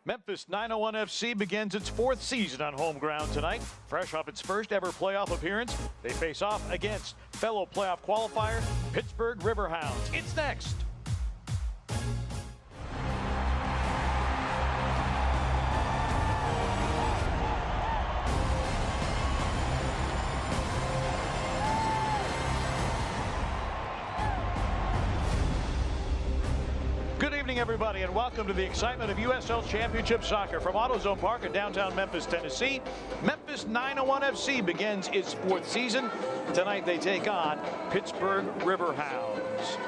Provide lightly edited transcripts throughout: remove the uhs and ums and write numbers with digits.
Memphis 901 FC begins its fourth season on home ground tonight. Fresh off its first ever playoff appearance, they face off against fellow playoff qualifier Pittsburgh Riverhounds. It's next. Good evening, everybody, and welcome to the excitement of USL Championship Soccer from AutoZone Park in downtown Memphis, Tennessee. Memphis 901 FC begins its fourth season. Tonight they take on Pittsburgh Riverhounds.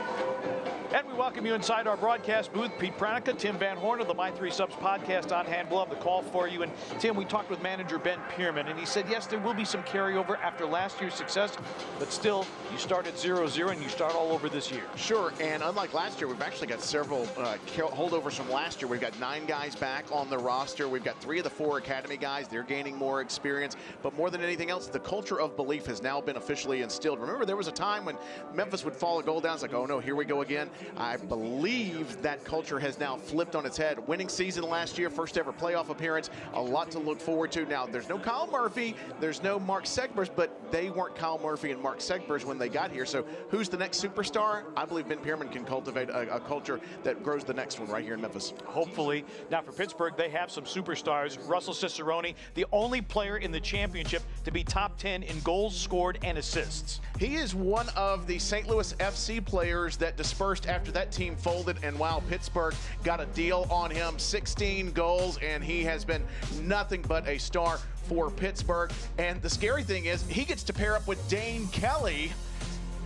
And we welcome you inside our broadcast booth. Pete Pranica, Tim Van Horn of the My Three Subs podcast on hand. We'll have the call for you. And Tim, we talked with manager Ben Pierman, and he said, yes, there will be some carryover after last year's success, but still, you start at 0-0 and you start all over this year. Sure, and unlike last year, we've actually got several holdovers from last year. We've got 9 guys back on the roster. We've got 3 of the 4 academy guys. They're gaining more experience. But more than anything else, the culture of belief has now been officially instilled. Remember, there was a time when Memphis would fall a goal down. It's like, oh no, here we go again. I believe that culture has now flipped on its head. Winning season last year, first ever playoff appearance, a lot to look forward to. Now, there's no Kyle Murphy, there's no Mark Segbers, but they weren't Kyle Murphy and Mark Segbers when they got here. So who's the next superstar? I believe Ben Pierman can cultivate a culture that grows the next one right here in Memphis. Hopefully. Now for Pittsburgh, they have some superstars. Russell Cicerone, the only player in the championship to be top 10 in goals scored and assists. He is one of the St. Louis FC players that dispersed after that team folded, and wow, Pittsburgh got a deal on him. 16 goals, and he has been nothing but a star for Pittsburgh. And the scary thing is he gets to pair up with Dane Kelly.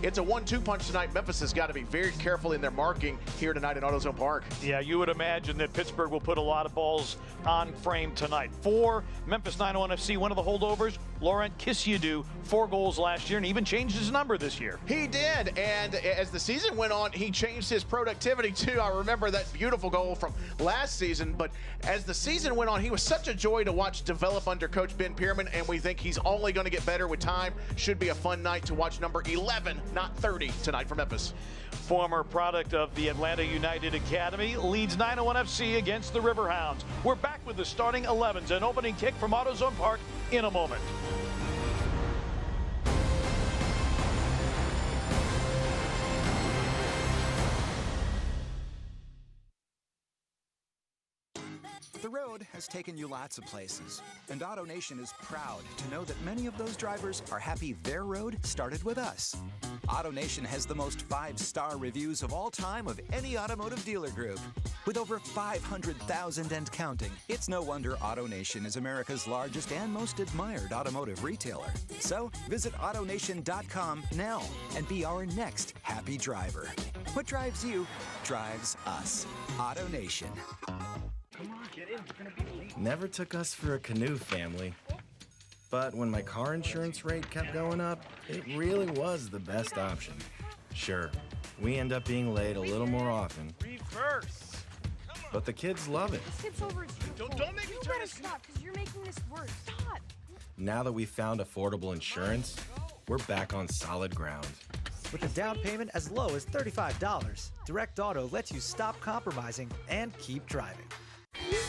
It's a 1-2 punch tonight. Memphis has got to be very careful in their marking here tonight at AutoZone Park. Yeah, you would imagine that Pittsburgh will put a lot of balls on frame tonight. For Memphis 901 FC, one of the holdovers, Laurent Kisiadou, 4 goals last year, and even changed his number this year. He did, and as the season went on, he changed his productivity too. I remember that beautiful goal from last season, but as the season went on, he was such a joy to watch develop under Coach Ben Pierman, and we think he's only going to get better with time. Should be a fun night to watch number 11, not 30, tonight for Memphis. Former product of the Atlanta United Academy, leads 901 FC against the Riverhounds. We're back with the starting 11s and opening kick from AutoZone Park in a moment. The road has taken you lots of places, and AutoNation is proud to know that many of those drivers are happy their road started with us. AutoNation has the most 5-star reviews of all time of any automotive dealer group. With over 500,000 and counting, it's no wonder AutoNation is America's largest and most admired automotive retailer. So visit AutoNation.com now and be our next happy driver. What drives you drives us. AutoNation. Never took us for a canoe family. But when my car insurance rate kept going up, it really was the best option. Sure, we end up being late a little more often. Reverse. But the kids love it. It's over. Don't make me You turn better this. stop, because you're making this worse. Stop. Now that we've found affordable insurance, we're back on solid ground. With a down payment as low as $35, Direct Auto lets you stop compromising and keep driving.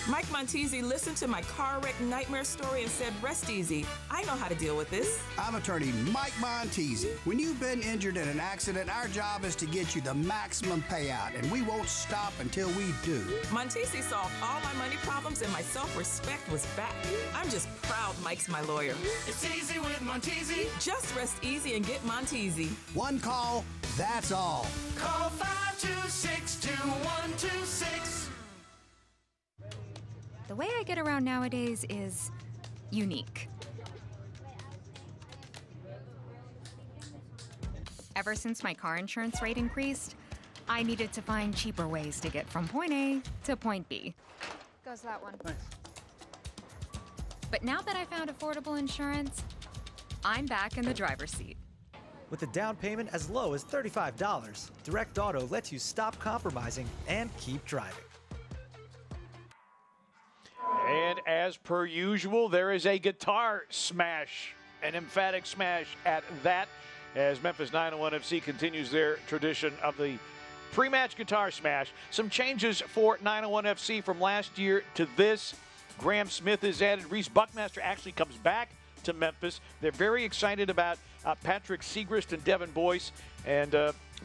Mike Montesi listened to my car wreck nightmare story and said, rest easy. I know how to deal with this. I'm attorney Mike Montesi. When you've been injured in an accident, our job is to get you the maximum payout, and we won't stop until we do. Montesi solved all my money problems and my self-respect was back. I'm just proud Mike's my lawyer. It's easy with Montesi. Just rest easy and get Montesi. One call, that's all. Call 526-2126. The way I get around nowadays is unique. Ever since my car insurance rate increased, I needed to find cheaper ways to get from point A to point B. Goes that one. Nice. But now that I found affordable insurance, I'm back in the driver's seat. With a down payment as low as $35, Direct Auto lets you stop compromising and keep driving. And as per usual, there is a guitar smash, an emphatic smash at that, as Memphis 901 FC continues their tradition of the Pre-match guitar smash. Some changes for 901 FC from last year to this. Graham Smith is added. Reese Buckmaster actually comes back to Memphis. They're very excited about Patrick Segrist and Devin Boyce. And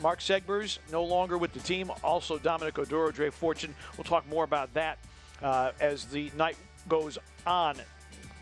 Mark Segbers no longer with the team. Also Dominic Oduro, Dre Fortune. We'll talk more about that as the night goes on.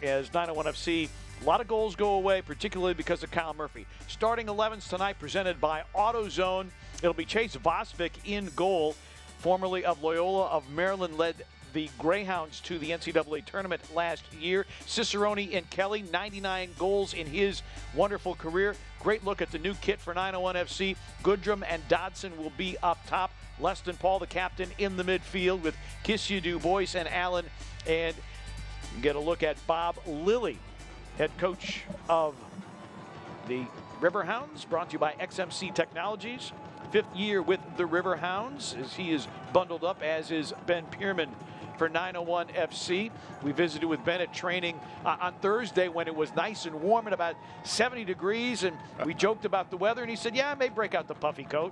As 901 FC, a lot of goals go away, particularly because of Kyle Murphy. Starting 11s tonight presented by AutoZone. It'll be Chase Vosvik in goal. Formerly of Loyola of Maryland, led the Greyhounds to the NCAA tournament last year. Cicerone and Kelly, 99 goals in his wonderful career. Great look at the new kit for 901 FC. Goodrum and Dodson will be up top. Leston Paul, the captain, in the midfield with Kissyadu, Boyce, and Allen. And you get a look at Bob Lilly, head coach of the Riverhounds, brought to you by XMC Technologies. 5th year with the Riverhounds as he is bundled up, as is Ben Pierman for 901 FC. We visited with Ben at training on Thursday when it was nice and warm at about 70 degrees, and we joked about the weather, and he said, yeah, I may break out the puffy coat.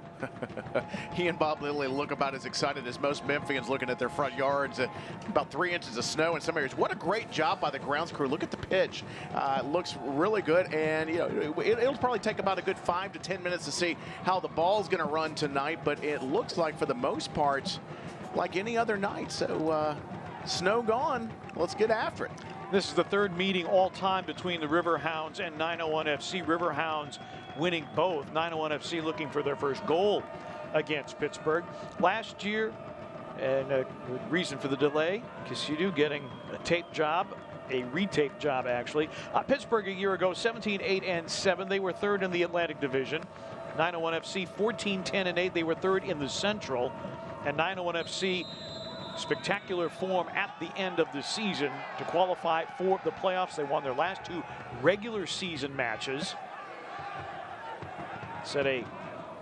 He and Bob Lilly look about as excited as most Memphians looking at their front yards. About 3 inches of snow in some areas. What a great job by the grounds crew. Look at the pitch. It looks really good, and you know it'll probably take about a good 5 to 10 minutes to see how the ball's going to run tonight, but it looks like for the most part like any other night. So snow gone, let's get after it. This is the 3rd meeting all time between the Riverhounds and 901 FC. Riverhounds winning both. 901 FC looking for their first goal against Pittsburgh. Last year, and a reason for the delay, Kissyadu getting a tape job, a retape job actually. Pittsburgh a year ago, 17-8-7. They were 3rd in the Atlantic Division. 901 FC 14-10-8. They were 3rd in the Central. And 901 FC, spectacular form at the end of the season to qualify for the playoffs. They won their last 2 regular season matches. Set a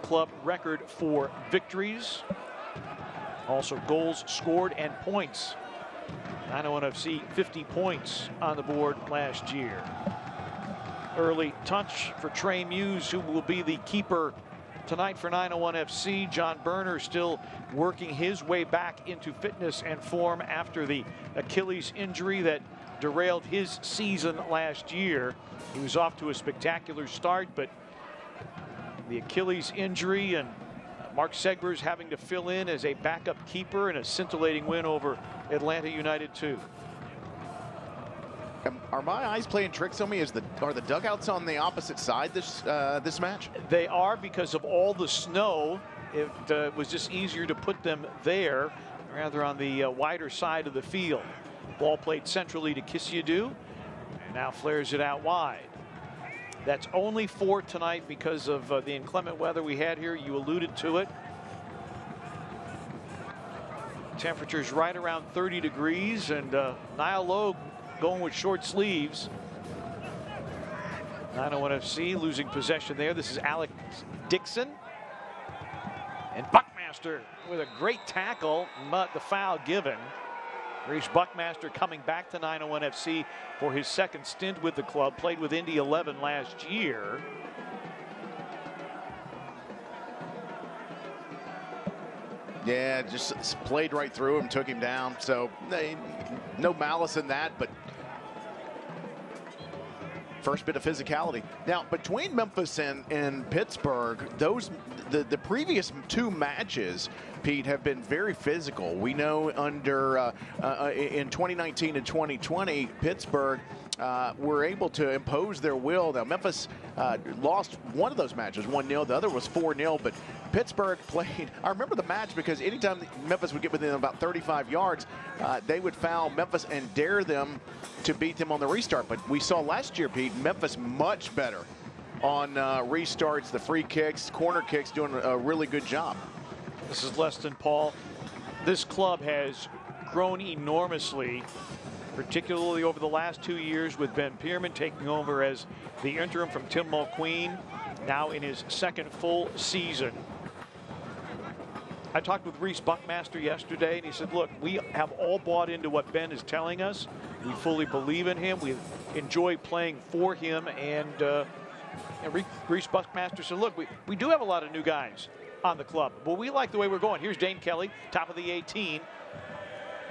club record for victories. Also goals scored and points. 901 FC 50 points on the board last year. Early touch for Trey Muse, who will be the keeper tonight for 901 FC. John Berner still working his way back into fitness and form after the Achilles injury that derailed his season last year. He was off to a spectacular start, but the Achilles injury and Mark Segbers having to fill in as a backup keeper in a scintillating win over Atlanta United 2. Are my eyes playing tricks on me? Are the dugouts on the opposite side this match? They are, because of all the snow. It was just easier to put them there, rather on the wider side of the field. Ball played centrally to Kissyadu, and now flares it out wide. That's only 4 tonight because of the inclement weather we had here. You alluded to it. Temperatures right around 30 degrees, and Niall Logue going with short sleeves. 901 FC losing possession there. This is Alex Dixon. And Buckmaster with a great tackle, but the foul given. Reese Buckmaster coming back to 901 FC for his 2nd stint with the club. Played with Indy 11 last year. Yeah, just played right through him, took him down. So no malice in that, but first bit of physicality. Now, between Memphis and Pittsburgh, the previous 2 matches, Pete, have been very physical. We know under in 2019 and 2020, Pittsburgh were able to impose their will. Now, Memphis lost one of those matches, 1-0. The other was 4-0, but Pittsburgh played. I remember the match because anytime Memphis would get within about 35 yards, they would foul Memphis and dare them to beat them on the restart. But we saw last year, Pete, Memphis much better on restarts, the free kicks, corner kicks, doing a really good job. This is Leston Paul. This club has grown enormously, particularly over the last 2 years with Ben Pierman taking over as the interim from Tim Mulqueen, now in his 2nd full season. I talked with Reese Buckmaster yesterday, and he said, look, we have all bought into what Ben is telling us. We fully believe in him. We enjoy playing for him. And Reese Buckmaster said, look, we do have a lot of new guys on the club. But we like the way we're going. Here's Dane Kelly, top of the 18.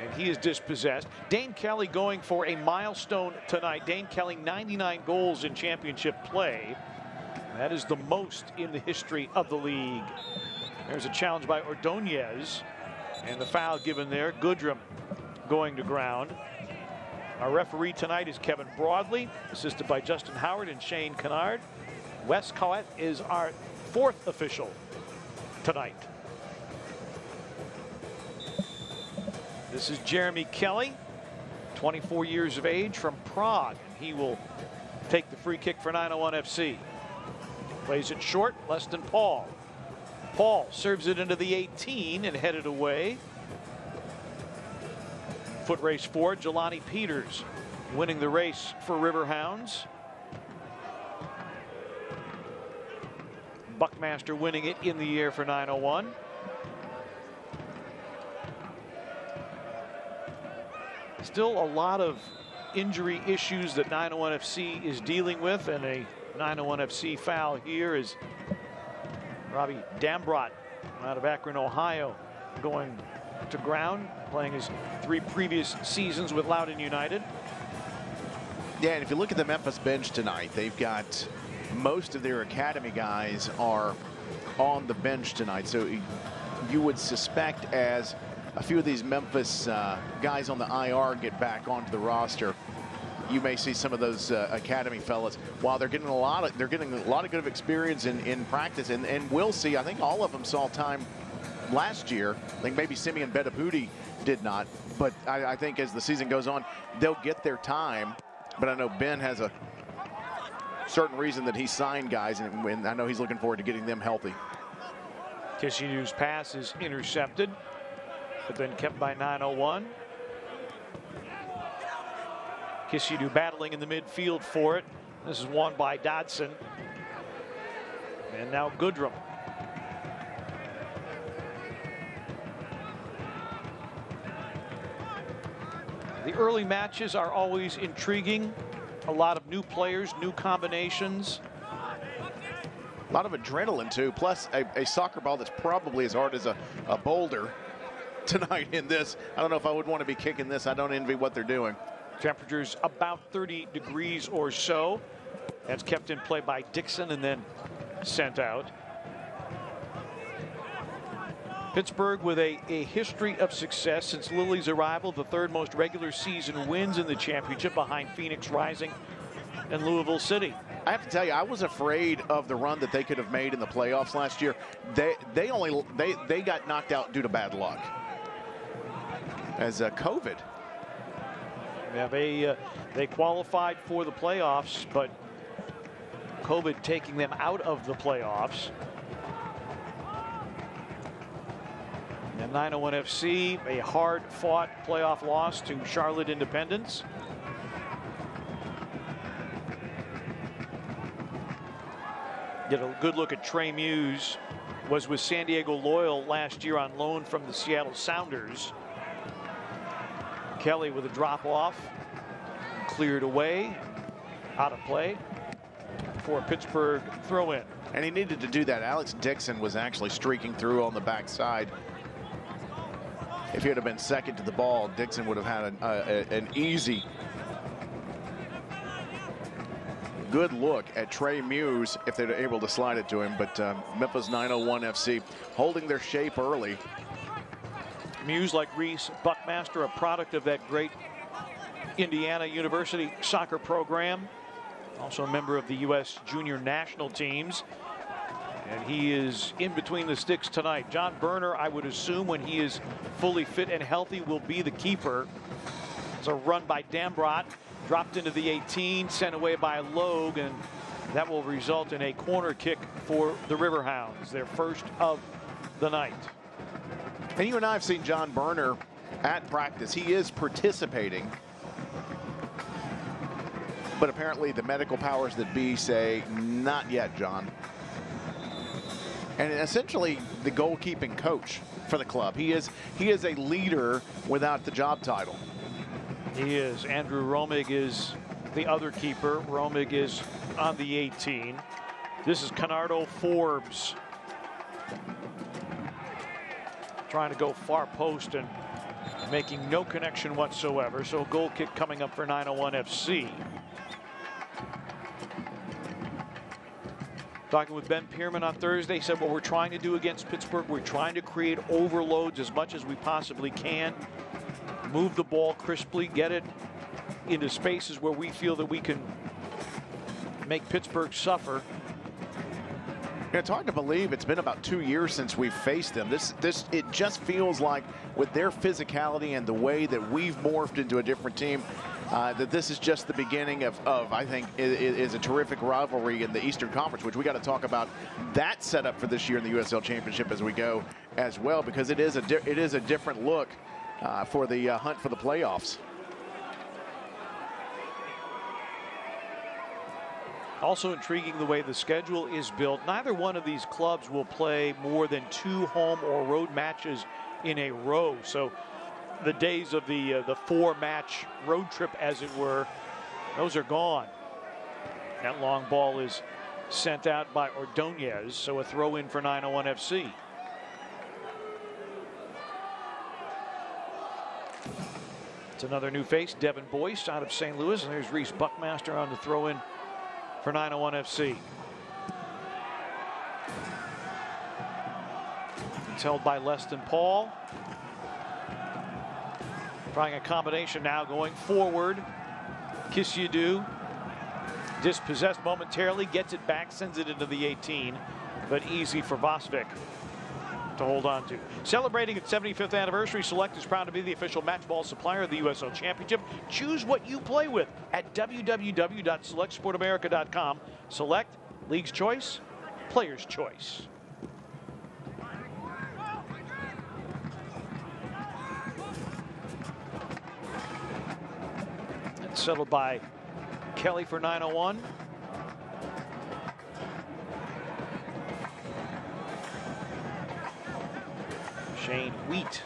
And he is dispossessed. Dane Kelly going for a milestone tonight. Dane Kelly, 99 goals in championship play. That is the most in the history of the league. There's a challenge by Ordonez. And the foul given there. Goodrum going to ground. Our referee tonight is Kevin Broadley, assisted by Justin Howard and Shane Kennard. Wes Coet is our fourth official tonight. This is Jeremy Kelly, 24 years of age, from Prague. And he will take the free kick for 901 FC. Plays it short, less than Paul. Paul serves it into the 18 and headed away. Foot race forward, Jelani Peters winning the race for Riverhounds. Buckmaster winning it in the air for 901. Still a lot of injury issues that 901 FC is dealing with, and a 901 FC foul here is Robbie Dambrot out of Akron, Ohio, going to ground, playing his 3 previous seasons with Loudoun United. Yeah, and if you look at the Memphis bench tonight, they've got most of their academy guys are on the bench tonight. So you would suspect, as a few of these Memphis guys on the IR get back onto the roster, you may see some of those academy fellas. While they're getting a lot of good experience in practice, and we'll see. I think all of them saw time last year. I think maybe Simeon Bedapudi did not, but I think as the season goes on, they'll get their time. But I know Ben has a certain reason that he signed guys, and I know he's looking forward to getting them healthy. Kishidu's pass is intercepted, but then kept by 901. Kishidu battling in the midfield for it. This is won by Dodson. And now Goodrum. The early matches are always intriguing. A lot of new players, new combinations. A lot of adrenaline, too, plus a soccer ball that's probably as hard as a boulder tonight in this. I don't know if I would want to be kicking this. I don't envy what they're doing. Temperatures about 30 degrees or so. That's kept in play by Dixon and then sent out. Pittsburgh with a history of success since Lily's arrival, the 3rd most regular season wins in the championship behind Phoenix Rising and Louisville City. I have to tell you, I was afraid of the run that they could have made in the playoffs last year. They got knocked out due to bad luck as COVID. Yeah, they qualified for the playoffs, but COVID taking them out of the playoffs. And 901 FC, a hard-fought playoff loss to Charlotte Independence. Get a good look at Trey Muse. Was with San Diego Loyal last year on loan from the Seattle Sounders. Kelly with a drop-off. Cleared away. Out of play for a Pittsburgh throw-in. And he needed to do that. Alex Dixon was actually streaking through on the backside. If he would have been second to the ball, Dixon would have had an easy, good look at Trey Muse if they were able to slide it to him. But Memphis 901 FC holding their shape early. Muse, like Reese Buckmaster, a product of that great Indiana University soccer program. Also a member of the U.S. junior national teams. And he is in between the sticks tonight. John Berner, I would assume, when he is fully fit and healthy, will be the keeper. It's a run by Dambrot, dropped into the 18, sent away by Logue, and that will result in a corner kick for the Riverhounds, their first of the night. And you and I have seen John Berner at practice. He is participating. But apparently the medical powers that be say, not yet, John. And essentially the goalkeeping coach for the club. He is a leader without the job title. He is. Andrew Romig is the other keeper. Romig is on the 18. This is Canardo Forbes. trying to go far post and making no connection whatsoever. So a goal kick coming up for 901 FC. Talking with Ben Pierman on Thursday, he said what we're trying to do against Pittsburgh, we're trying to create overloads as much as we possibly can. Move the ball crisply, get it into spaces where we feel that we can make Pittsburgh suffer. It's hard to believe it's been about 2 years since we've faced them. It just feels like with their physicality and the way that we've morphed into a different team, that this is just the beginning of I think, is a terrific rivalry in the Eastern Conference, which we got to talk about that setup for this year in the USL Championship as we go as well, because it is a different look for the hunt for the playoffs. Also intriguing the way the schedule is built. Neither one of these clubs will play more than 2 home or road matches in a row. So the days of the 4-match road trip, as it were, those are gone. That long ball is sent out by Ordonez, so a throw in for 901 FC. It's another new face, Devin Boyce out of St. Louis, and there's Reese Buckmaster on the throw in for 901 FC. It's held by Leston Paul. Trying a combination now, going forward. Kisyadu dispossessed momentarily, gets it back, sends it into the 18, but easy for Vosvik to hold on to. Celebrating its 75th anniversary, Select is proud to be the official match ball supplier of the USL Championship. Choose what you play with at www.selectsportamerica.com. Select, League's choice, player's choice. It's settled by Kelly for 901. Shane Wheat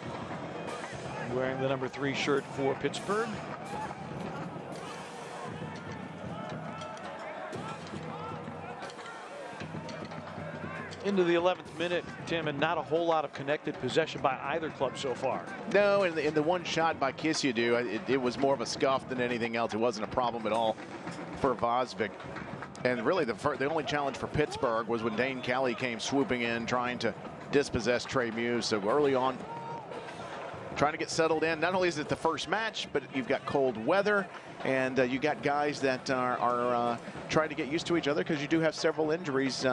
wearing the number 3 shirt for Pittsburgh. Into the 11th minute, Tim, and not a whole lot of connected possession by either club so far. No, in the one shot by Kisyadu, it was more of a scuff than anything else. It wasn't a problem at all for Vosvik. And really, the only challenge for Pittsburgh was when Dane Kelly came swooping in, trying to dispossess Trey Muse. So early on, trying to get settled in. Not only is it the first match, but you've got cold weather, and you got guys that are trying to get used to each other, because you do have several injuries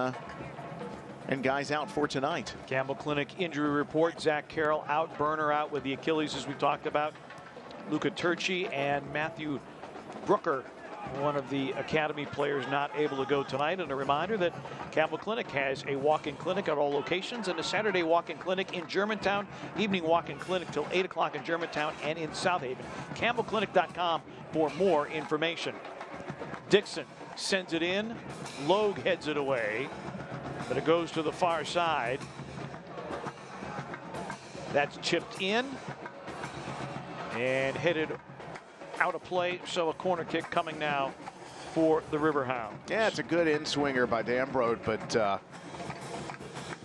and guys out for tonight. Campbell Clinic injury report: Zach Carroll out, Burner out with the Achilles, as we talked about. Luca Turci and Matthew Brooker, one of the academy players, not able to go tonight. And a reminder that Campbell Clinic has a walk-in clinic at all locations, and a Saturday walk-in clinic in Germantown, evening walk-in clinic till 8 o'clock in Germantown and in South Haven. CampbellClinic.com for more information. Dixon sends it in. Logue heads it away, but it goes to the far side. That's chipped in and headed out of play, so a corner kick coming now for the Riverhounds. Yeah, it's a good in-swinger by Dambrode, but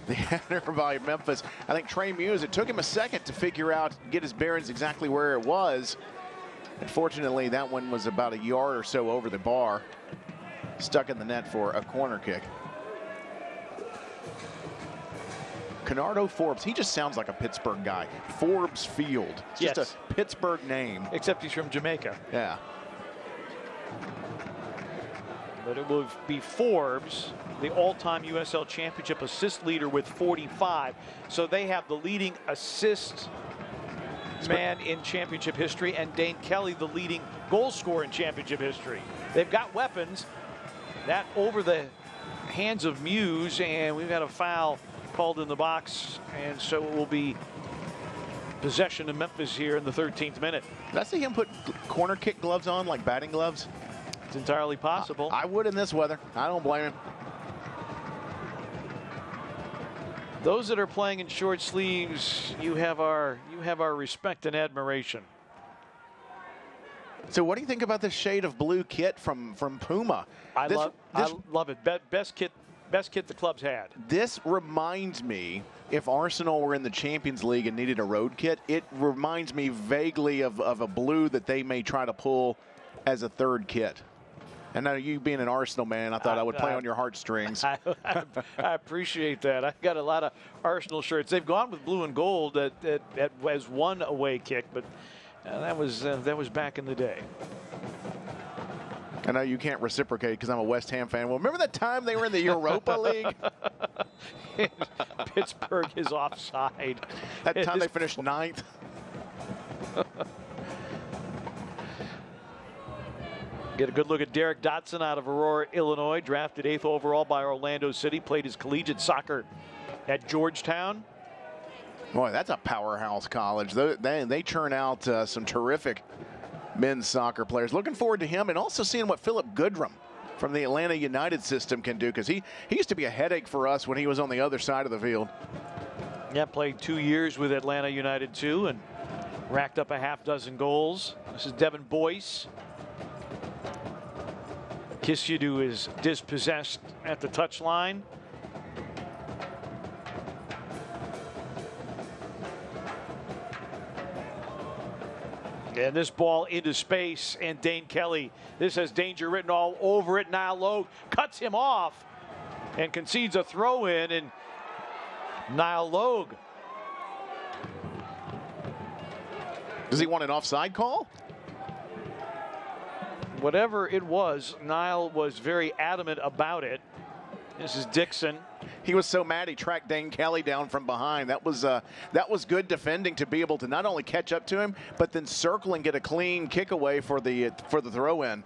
the header by Memphis. I think Trey Muse, it took him a second to figure out, get his bearings exactly where it was. Unfortunately, that one was about a yard or so over the bar, stuck in the net for a corner kick. Canardo Forbes, he just sounds like a Pittsburgh guy. Forbes Field. It's just a Pittsburgh name. Except he's from Jamaica. Yeah. But it will be Forbes, the all-time USL Championship assist leader, with 45. So they have the leading assist man in championship history, and Dane Kelly, the leading goal scorer in championship history. They've got weapons. That over the hands of Muse, and we've got a foul called in the box, and so it will be possession to Memphis here in the 13th minute. Did I see him put corner kick gloves on, like batting gloves? It's entirely possible. I would in this weather. I don't blame him. Those that are playing in short sleeves, you have our respect and admiration. So what do you think about this shade of blue kit from Puma? I love it. Best kit best kit the club's had. This reminds me, if Arsenal were in the Champions League and needed a road kit, it reminds me vaguely of a blue that they may try to pull as a third kit. And now, you being an Arsenal man, I thought I would play on your heartstrings. I appreciate that. I've got a lot of Arsenal shirts. They've gone with blue and gold as one away kick, but that was back in the day. I know you can't reciprocate because I'm a West Ham fan. Well, remember that time they were in the Europa League? Pittsburgh is offside. That time they finished 9th. Get a good look at Derek Dotson out of Aurora, Illinois, drafted 8th overall by Orlando City, played his collegiate soccer at Georgetown. Boy, that's a powerhouse college. They churn out some terrific men's soccer players. Looking forward to him and also seeing what Philip Goodrum from the Atlanta United system can do, because he used to be a headache for us when he was on the other side of the field. Yeah, played 2 years with Atlanta United too and racked up a half-dozen goals. This is Devin Boyce. Kishidu is dispossessed at the touchline. And this ball into space, and Dane Kelly, this has danger written all over it. Niall Logue cuts him off and concedes a throw-in, and Niall Logue. Does he want an offside call? Whatever it was, Niall was very adamant about it. This is Dixon. He was so mad he tracked Dane Kelly down from behind. That was good defending to be able to not only catch up to him, but then circle and get a clean kick away for the throw-in.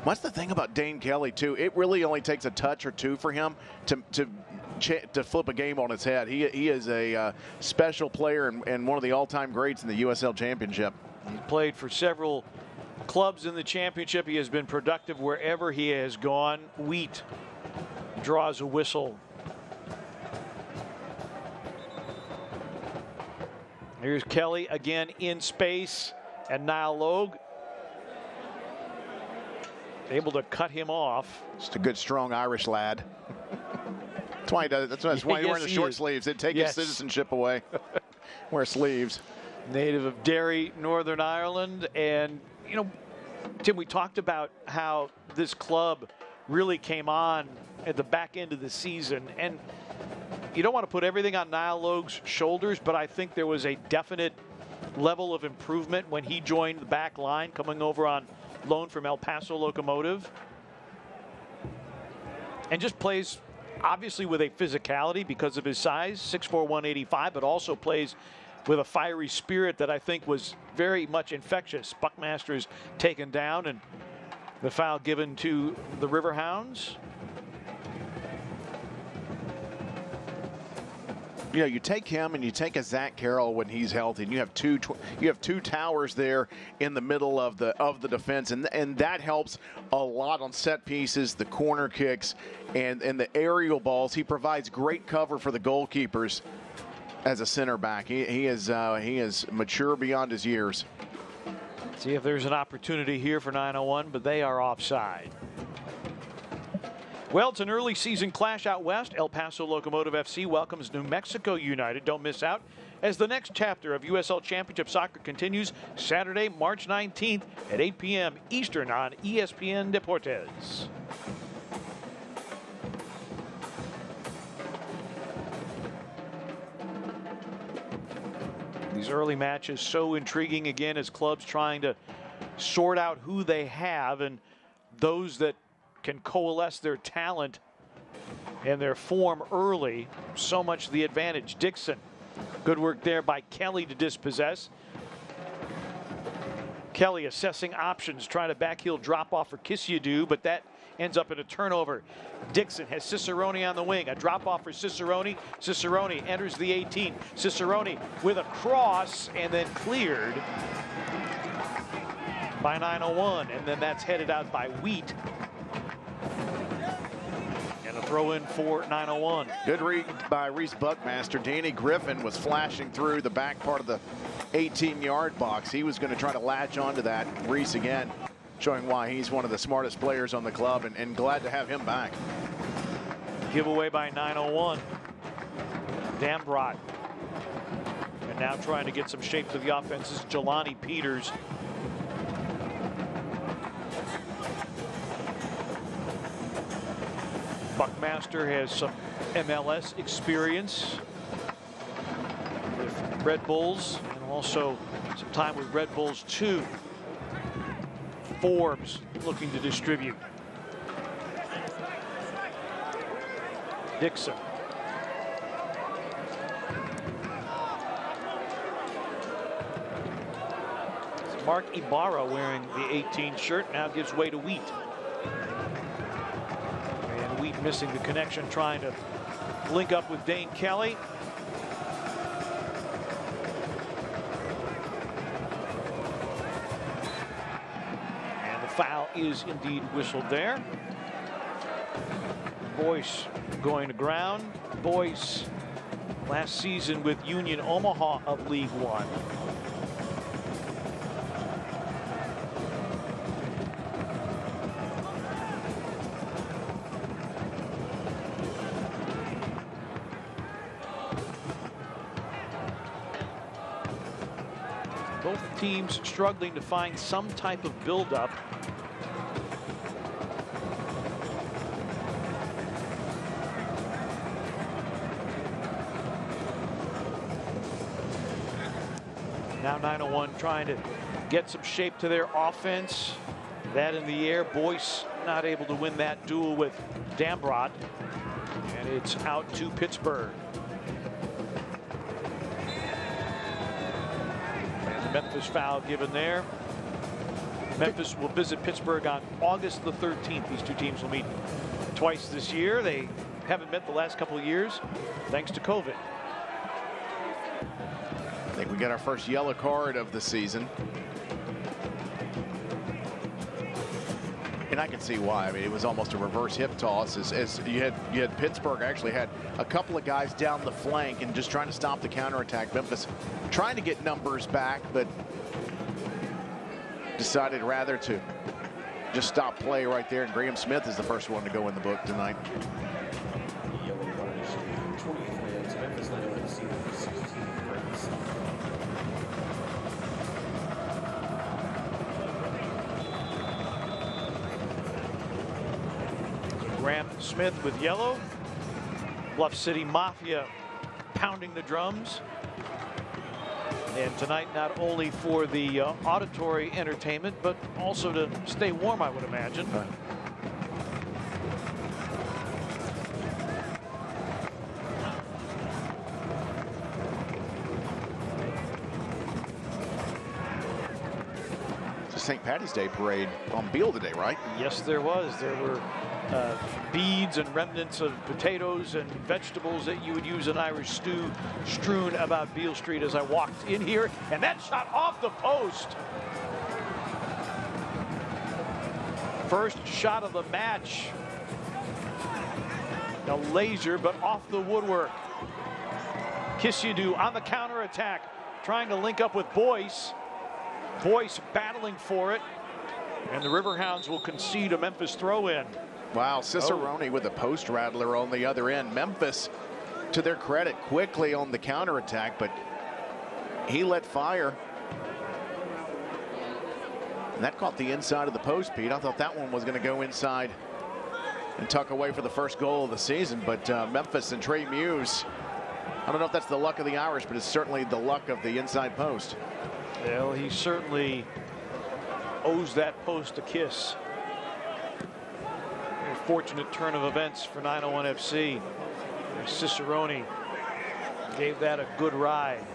What's the thing about Dane Kelly too? It really only takes a touch or two for him to flip a game on its head. He is a special player and one of the all-time greats in the USL Championship. He's played for several clubs in the championship. He has been productive wherever he has gone. Wheat draws a whistle. Here's Kelly again in space, and Niall Logue able to cut him off. Just a good, strong Irish lad. That's why he does. That's why he's wearing the short sleeves. It'd take his citizenship away. Wear sleeves. Native of Derry, Northern Ireland. And, you know, Tim, we talked about how this club really came on at the back end of the season. And you don't want to put everything on Niall Logue's shoulders, but I think there was a definite level of improvement when he joined the back line, coming over on loan from El Paso Locomotive. And just plays, obviously, with a physicality because of his size, 6'4", 185, but also plays with a fiery spirit that I think was very much infectious. Buckmaster's taken down, and the foul given to the Riverhounds. You know, you take him and you take a Zach Carroll when he's healthy, and you have two towers there in the middle of the defense, and that helps a lot on set pieces, the corner kicks, and the aerial balls. He provides great cover for the goalkeepers as a center back. He is mature beyond his years. See if there's an opportunity here for 901, but they are offside. Well, it's an early season clash out west. El Paso Locomotive FC welcomes New Mexico United. Don't miss out as the next chapter of USL Championship Soccer continues Saturday, March 19th at 8 p.m. Eastern on ESPN Deportes. These early matches so intriguing again as clubs trying to sort out who they have and those that can coalesce their talent and their form early. So much the advantage. Dixon, good work there by Kelly to dispossess. Kelly assessing options, trying to backheel drop off for Kishidu, but that ends up in a turnover. Dixon has Cicerone on the wing. A drop off for Cicerone. Cicerone enters the 18. Cicerone with a cross and then cleared by 901. And then that's headed out by Wheat. And a throw in for 901. Good read by Reese Buckmaster. Danny Griffin was flashing through the back part of the 18-yard box. He was going to try to latch onto that. Reese again showing why he's one of the smartest players on the club, and glad to have him back. Giveaway by 901. Dambrot. And now trying to get some shape to the offense is Jelani Peters. Buckmaster has some MLS experience with Red Bulls and also some time with Red Bulls 2. Forbes looking to distribute. Dixon. Mark Ibarra wearing the 18 shirt now gives way to Wheat. And Wheat missing the connection, trying to link up with Dane Kelly. And the foul is indeed whistled there. Boyce going to ground. Boyce last season with Union Omaha of League One. Both teams struggling to find some type of buildup. Now 901 trying to get some shape to their offense. That in the air. Boyce not able to win that duel with Dambrot. And it's out to Pittsburgh. And the Memphis foul given there. Memphis will visit Pittsburgh on August the 13th. These two teams will meet twice this year. They haven't met the last couple of years thanks to COVID. I think we got our first yellow card of the season. And I can see why. I mean, it was almost a reverse hip toss as you had Pittsburgh actually had a couple of guys down the flank and just trying to stop the counterattack. Memphis trying to get numbers back, but decided rather to just stop play right there. And Graham Smith is the first one to go in the book tonight. Graham Smith with yellow. Bluff City Mafia pounding the drums. And tonight, not only for the auditory entertainment, but also to stay warm, I would imagine. It's a St. Patty's Day parade on Beale today, right? Yes, there was. There were beads and remnants of potatoes and vegetables that you would use in Irish stew strewn about Beale Street as I walked in here, and that shot off the post. First shot of the match. A laser, but off the woodwork. Kissyadou on the counterattack, trying to link up with Boyce. Boyce battling for it, and the Riverhounds will concede a Memphis throw-in. Wow, Cicerone with a post rattler on the other end. Memphis, to their credit, quickly on the counterattack, but he let fire. And that caught the inside of the post, Pete. I thought that one was going to go inside and tuck away for the first goal of the season, but Memphis and Trey Muse, I don't know if that's the luck of the Irish, but it's certainly the luck of the inside post. Well, he certainly owes that post a kiss. A fortunate turn of events for 901 FC. Cicerone gave that a good ride.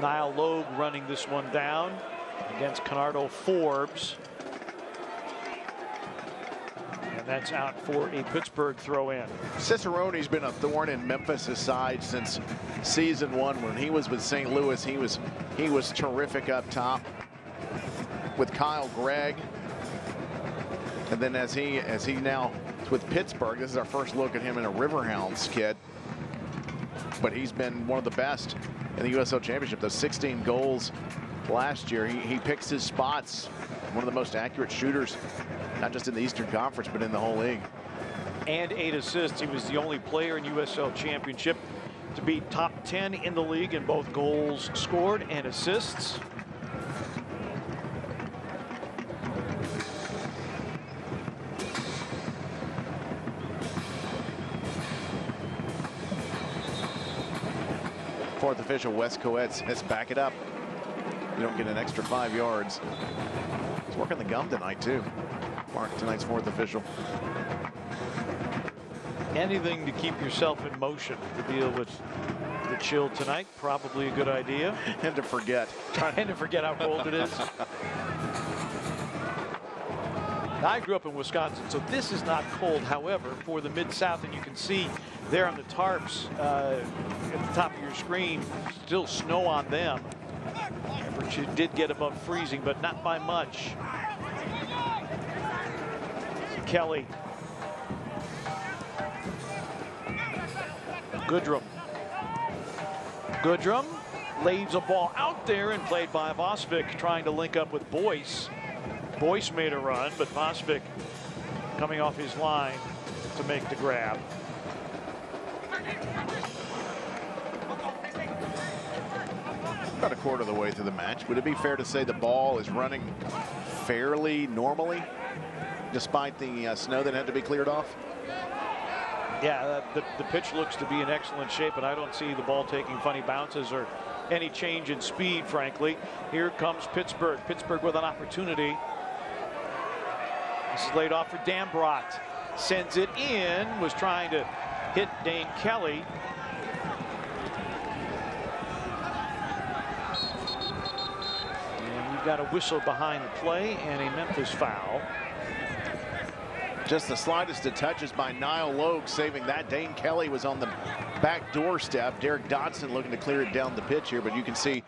Niall Logue running this one down against Conardo Forbes. And that's out for a Pittsburgh throw-in. Cicerone's been a thorn in Memphis' side since season one. When he was with St. Louis, he was terrific up top with Kyle Gregg. And then as he now is with Pittsburgh, this is our first look at him in a Riverhounds kit. But he's been one of the best in the USL Championship. Those 16 goals last year. He picks his spots. One of the most accurate shooters, not just in the Eastern Conference, but in the whole league. and 8 assists. He was the only player in USL Championship to be top 10 in the league in both goals scored and assists. Fourth official, Wes Coetz, has back it up. You don't get an extra 5 yards. He's working the gum tonight, too. Mark, tonight's fourth official. Anything to keep yourself in motion to deal with the chill tonight, probably a good idea. And to forget. And to forget how cold it is. I grew up in Wisconsin, so this is not cold. However, for the Mid-South, and you can see there on the tarps at the top of your screen, still snow on them. Which did get above freezing, but not by much. Kelly. Goodrum. Goodrum lays a ball out there and played by Vosvik, trying to link up with Boyce. Boyce made a run, but Vosvik coming off his line to make the grab. About a quarter of the way through the match. Would it be fair to say the ball is running fairly normally, despite the snow that had to be cleared off? Yeah, the pitch looks to be in excellent shape, and I don't see the ball taking funny bounces or any change in speed, frankly. Here comes Pittsburgh. Pittsburgh with an opportunity. This is laid off for Dambrot. Sends it in, was trying to hit Dane Kelly. And we've got a whistle behind the play and a Memphis foul. Just the slightest of touches by Niall Logue, saving that. Dane Kelly was on the back doorstep. Derek Dodson looking to clear it down the pitch here, but you can see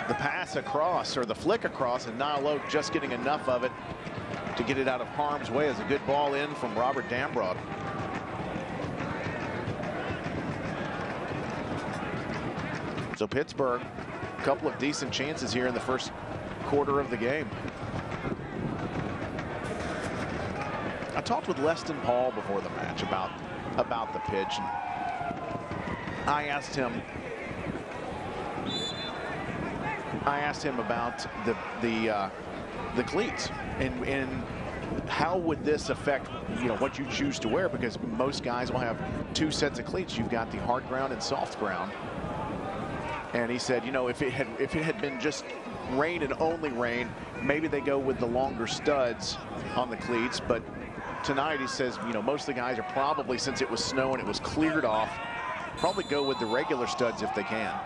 the pass across, or the flick across, and Niall Logue just getting enough of it to get it out of harm's way. As a good ball in from Robert Dambrot. So Pittsburgh, a couple of decent chances here in the first quarter of the game. I talked with Leston Paul before the match about the pitch, and I asked him about the cleats and how would this affect what you choose to wear, because most guys will have 2 sets of cleats. You've got the hard ground and soft ground, and he said, if it had been just rain and only rain, maybe they go with the longer studs on the cleats, but tonight he says, most of the guys are probably, since it was snow and it was cleared off, probably go with the regular studs if they can.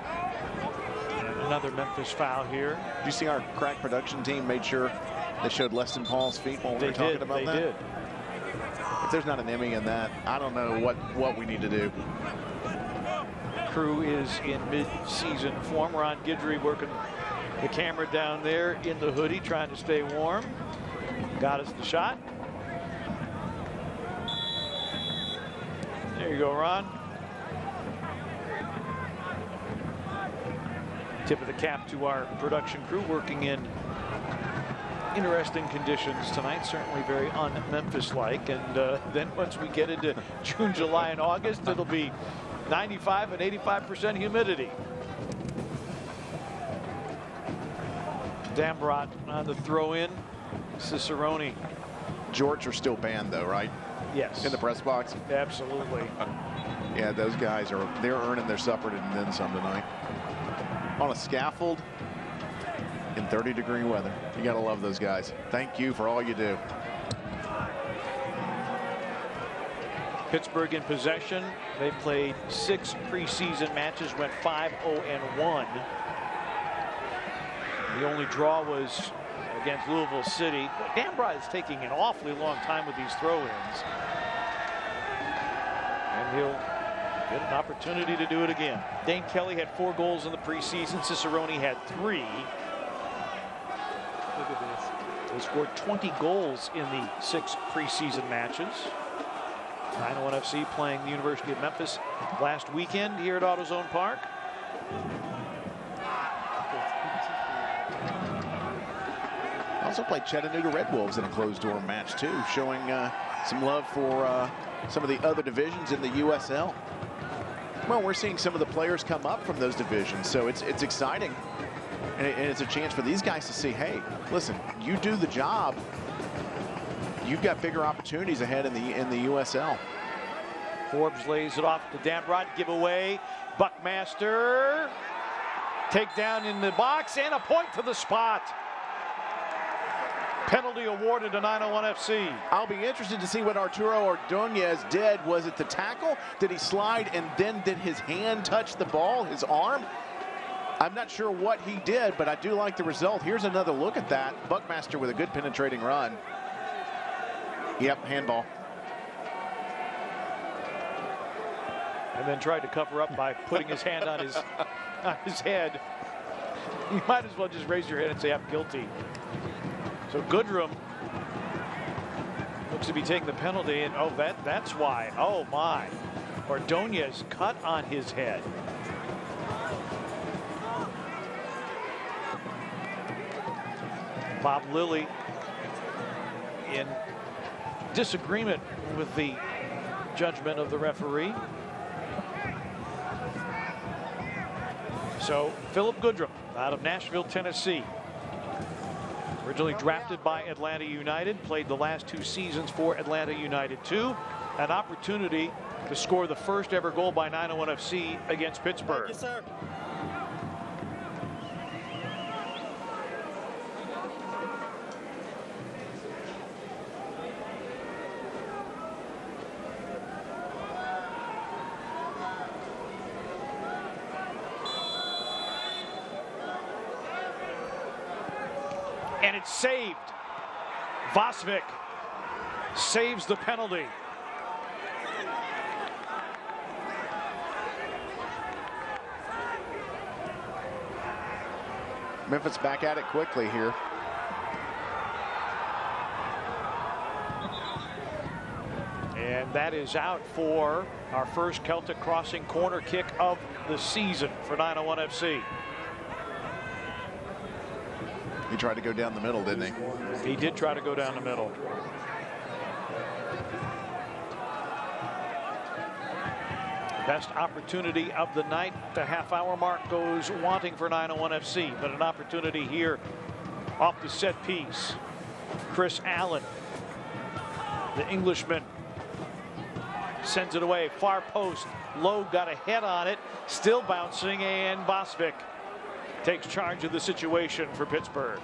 And another Memphis foul here. Did you see our crack production team made sure they showed Leston Paul's feet while we were talking about that? They did. If there's not an Emmy in that, I don't know what we need to do. Crew is in mid-season form. Ron Guidry working the camera down there in the hoodie, trying to stay warm. Got us the shot. There you go, Ron. Tip of the cap to our production crew, working in interesting conditions tonight, certainly very un-Memphis-like. And then once we get into June, July, and August, it'll be 95 and 85% humidity. Dambrot on the throw-in. Cicerone. Jorts are still banned, though, right? Yes. In the press box? Absolutely. Yeah, those guys they're earning their supper and then some tonight. On a scaffold in 30-degree weather. You got to love those guys. Thank you for all you do. Pittsburgh in possession. They played 6 preseason matches, went 5-0-1. The only draw was against Louisville City. Dambrot is taking an awfully long time with these throw-ins. And he'll get an opportunity to do it again. Dane Kelly had 4 goals in the preseason. Cicerone had 3. Look at this. They scored 20 goals in the 6 preseason matches. 901 FC playing the University of Memphis last weekend here at AutoZone Park. Also played Chattanooga Red Wolves in a closed-door match, too, showing some love for some of the other divisions in the USL. Well, we're seeing some of the players come up from those divisions, so it's exciting. And it's a chance for these guys to see, hey, listen, you do the job, you've got bigger opportunities ahead in the USL. Forbes lays it off to Dambrot, giveaway. Buckmaster, takedown in the box, and a point to the spot. Penalty awarded to 901 FC. I'll be interested to see what Arturo Ordonez did. Was it the tackle? Did he slide and then did his hand touch the ball, his arm? I'm not sure what he did, but I do like the result. Here's another look at that. Buckmaster with a good penetrating run. Yep, handball. And then tried to cover up by putting his hand on his head. You might as well just raise your hand and say, I'm guilty. So Goodrum looks to be taking the penalty, and oh, that's why. Oh my. Ordonez cut on his head. Bob Lilly in disagreement with the judgment of the referee. So Philip Goodrum out of Nashville, Tennessee. Originally drafted by Atlanta United, played the last 2 seasons for Atlanta United too. An opportunity to score the first ever goal by 901 FC against Pittsburgh. Thank you, sir. And it's saved. Vosvik saves the penalty. Memphis back at it quickly here. And that is out for our first Celtic Crossing corner kick of the season for 901 FC. He tried to go down the middle, didn't he? He did try to go down the middle. Best opportunity of the night. The half-hour mark goes wanting for 901 FC, but an opportunity here off the set piece. Chris Allen, the Englishman, sends it away. Far post. Lowe got a head on it. Still bouncing, and Vosvik takes charge of the situation for Pittsburgh.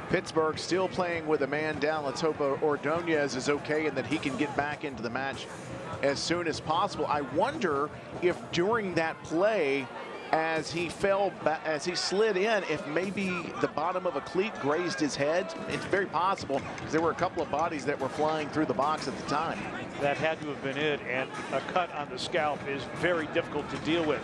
Pittsburgh still playing with a man down. Let's hope Ordonez is okay and that he can get back into the match as soon as possible. I wonder if during that play, as he fell back, as he slid in, if maybe the bottom of a cleat grazed his head. It's very possible, because there were a couple of bodies that were flying through the box at the time. That had to have been it, and a cut on the scalp is very difficult to deal with.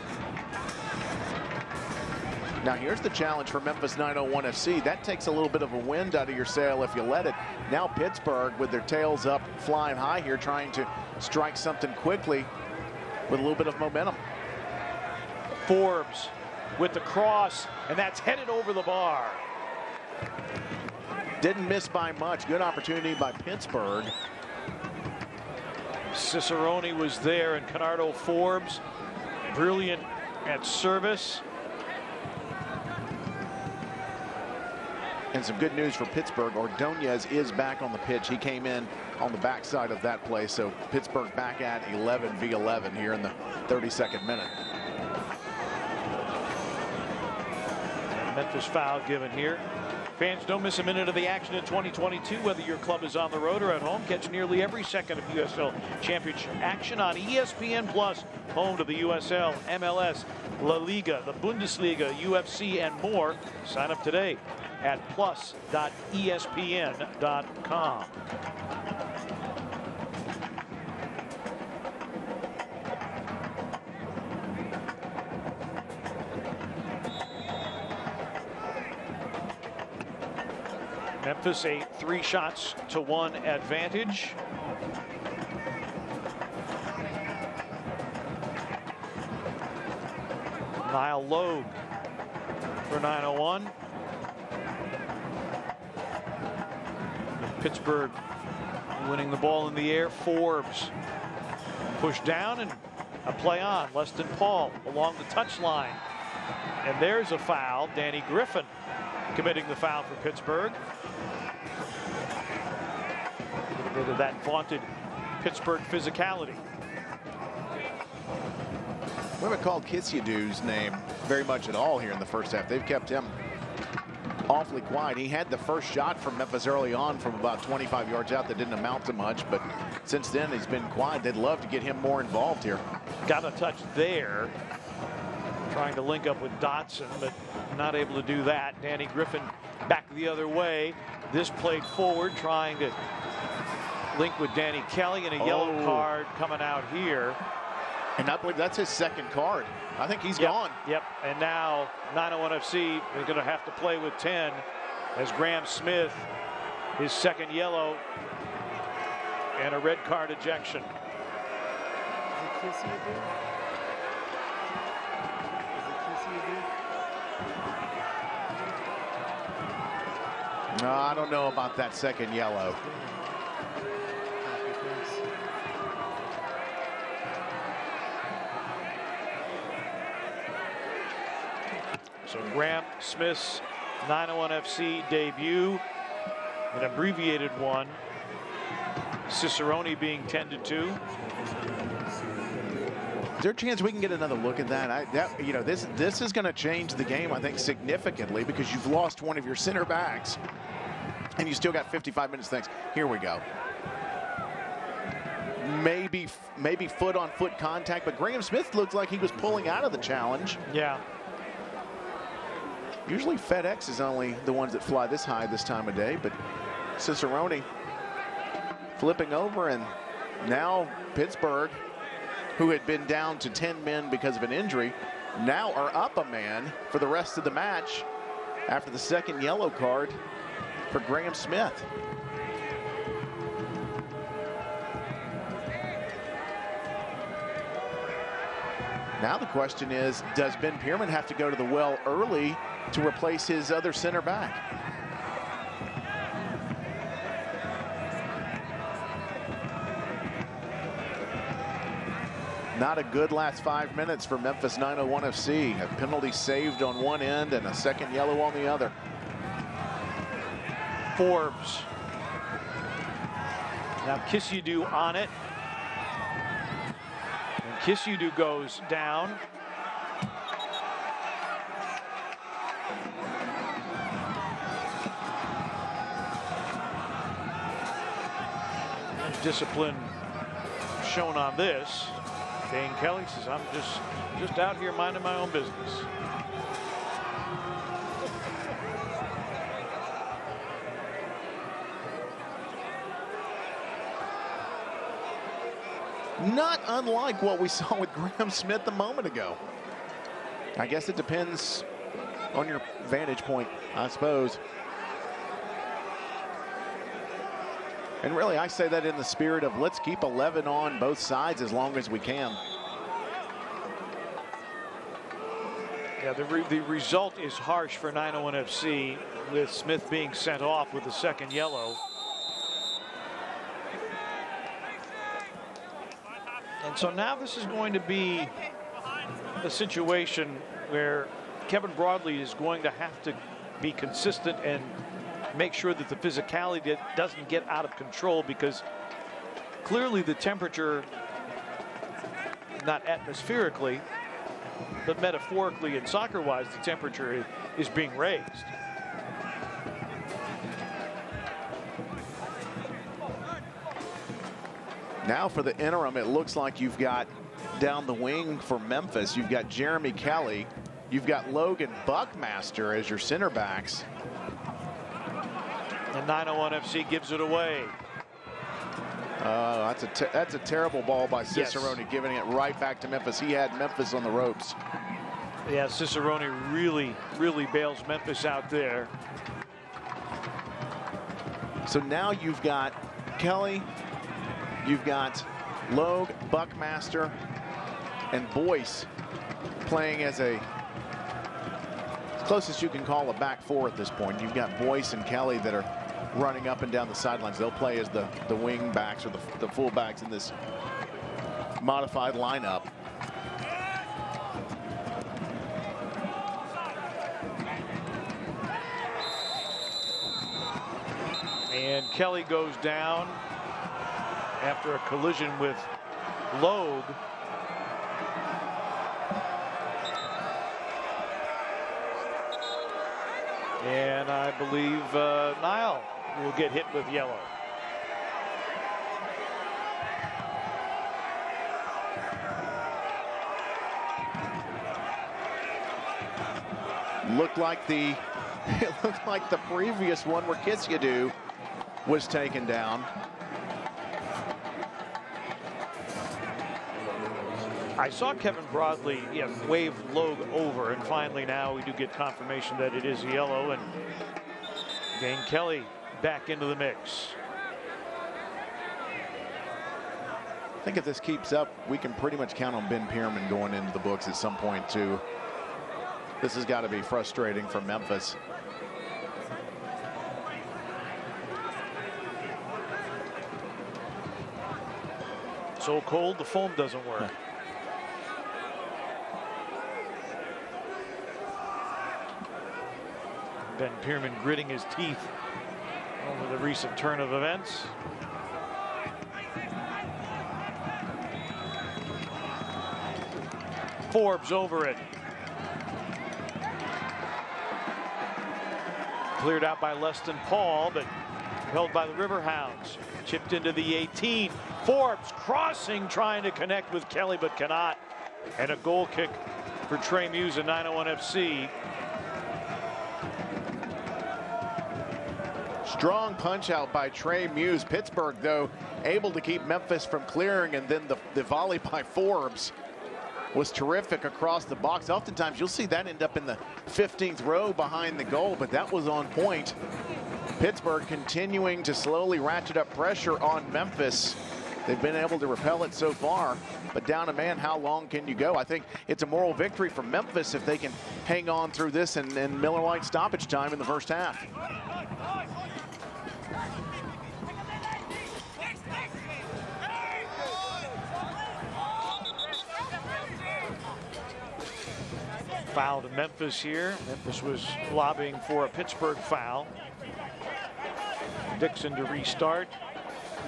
Now here's the challenge for Memphis 901 FC. That takes a little bit of a wind out of your sail if you let it. Now Pittsburgh with their tails up, flying high here, trying to strike something quickly with a little bit of momentum. Forbes with the cross, and that's headed over the bar. Didn't miss by much. Good opportunity by Pittsburgh. Cicerone was there, and Canardo Forbes, brilliant at service. And some good news for Pittsburgh. Ordonez is back on the pitch. He came in on the backside of that play. So Pittsburgh back at 11v11 here in the 32nd minute. Memphis foul given here. Fans, don't miss a minute of the action in 2022. Whether your club is on the road or at home, catch nearly every second of USL Championship action on ESPN Plus, home to the USL, MLS, La Liga, the Bundesliga, UFC, and more. Sign up today at plus.espn.com. Memphis a 3-1 advantage. Niall Logue for 901. Pittsburgh winning the ball in the air. Forbes pushed down and a play on. Leston Paul along the touchline. And there's a foul. Danny Griffin committing the foul for Pittsburgh. A bit of that vaunted Pittsburgh physicality. We haven't called Kisyadu's name very much at all here in the first half. They've kept him awfully quiet. He had the first shot from Memphis early on from about 25 yards out that didn't amount to much, but since then he's been quiet. They'd love to get him more involved here. Got a touch there, trying to link up with Dotson, but not able to do that. Danny Griffin back the other way. This played forward, trying to link with Danny Kelly, and a yellow card coming out here. And I believe that's his second card. I think he's gone. Yep, and now 901 FC is going to have to play with 10 as Graham Smith, his second yellow, and a red card ejection. No, I don't know about that second yellow. So Graham Smith's 901 FC debut, an abbreviated one. Cicerone being tended to. Is there a chance we can get another look at that? You know, this is going to change the game, I think, significantly, because you've lost one of your center backs, and you still got 55 minutes. Thanks. Here we go. Maybe foot-on-foot contact, but Graham Smith looks like he was pulling out of the challenge. Yeah. Usually FedEx is only the ones that fly this high this time of day, but Cicerone flipping over, and now Pittsburgh, who had been down to 10 men because of an injury, now are up a man for the rest of the match after the second yellow card for Graham Smith. Now the question is, does Ben Pierman have to go to the well early to replace his other center back? Not a good last 5 minutes for Memphis 901 FC. A penalty saved on one end and a second yellow on the other. Forbes. Now Kisyadu on it. And Kisyadu goes down. Discipline shown on this. Dane Kelly says, I'm just out here minding my own business. Not unlike what we saw with Graham Smith a moment ago. I guess it depends on your vantage point, I suppose. And really, I say that in the spirit of let's keep 11 on both sides as long as we can. Yeah, the result is harsh for 901 FC, with Smith being sent off with the second yellow. And so now this is going to be a situation where Kevin Broadley is going to have to be consistent and make sure that the physicality doesn't get out of control, because clearly the temperature, not atmospherically, but metaphorically and soccer-wise, the temperature is being raised. Now for the interim, it looks like you've got down the wing for Memphis, you've got Jeremy Kelly, you've got Logan Buckmaster as your center backs. And 901 FC gives it away. That's a terrible ball by Cicerone, yes, giving it right back to Memphis. He had Memphis on the ropes. Yeah, Cicerone really bails Memphis out there. So now you've got Kelly, you've got Logue, Buckmaster, and Boyce playing as close as you can call a back four at this point. You've got Boyce and Kelly that are running up and down the sidelines. They'll play as the wing backs or the full backs in this modified lineup. And Kelly goes down after a collision with Loeb. And I believe Nile will get hit with yellow. It looked like the previous one where Kitsyadu was taken down. I saw Kevin Broadley wave Loeb over, and finally now we do get confirmation that it is yellow, and Dane Kelly back into the mix. I think if this keeps up, we can pretty much count on Ben Pierman going into the books at some point too. This has got to be frustrating for Memphis. So cold, the foam doesn't work. Ben Pierman gritting his teeth over the recent turn of events. Forbes over it. Cleared out by Leston Paul, but held by the Riverhounds. Chipped into the 18. Forbes crossing, trying to connect with Kelly, but cannot. And a goal kick for Trey Muse at 901 FC. Strong punch out by Trey Muse. Pittsburgh, though, able to keep Memphis from clearing, and then the volley by Forbes was terrific across the box. Oftentimes you'll see that end up in the 15th row behind the goal, but that was on point. Pittsburgh continuing to slowly ratchet up pressure on Memphis. They've been able to repel it so far, but down a man, how long can you go? I think it's a moral victory for Memphis if they can hang on through this and Miller Lite stoppage time in the first half. Foul to Memphis here. Memphis was lobbying for a Pittsburgh foul. Dixon to restart.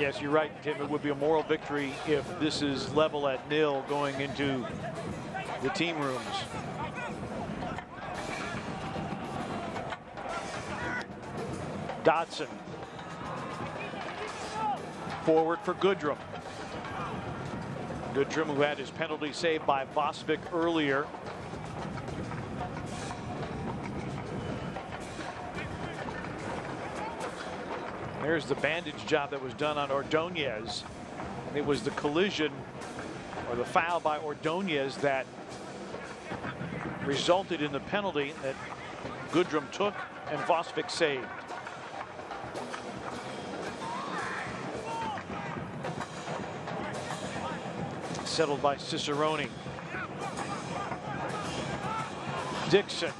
Yes, you're right, Tim. It would be a moral victory if this is level at 0 going into the team rooms. Dotson. Forward for Goodrum. Goodrum, who had his penalty saved by Vosvik earlier. There's the bandage job that was done on Ordonez. It was the collision or the foul by Ordonez that resulted in the penalty that Goodrum took and Vosvik saved. Settled by Cicerone. Dixon.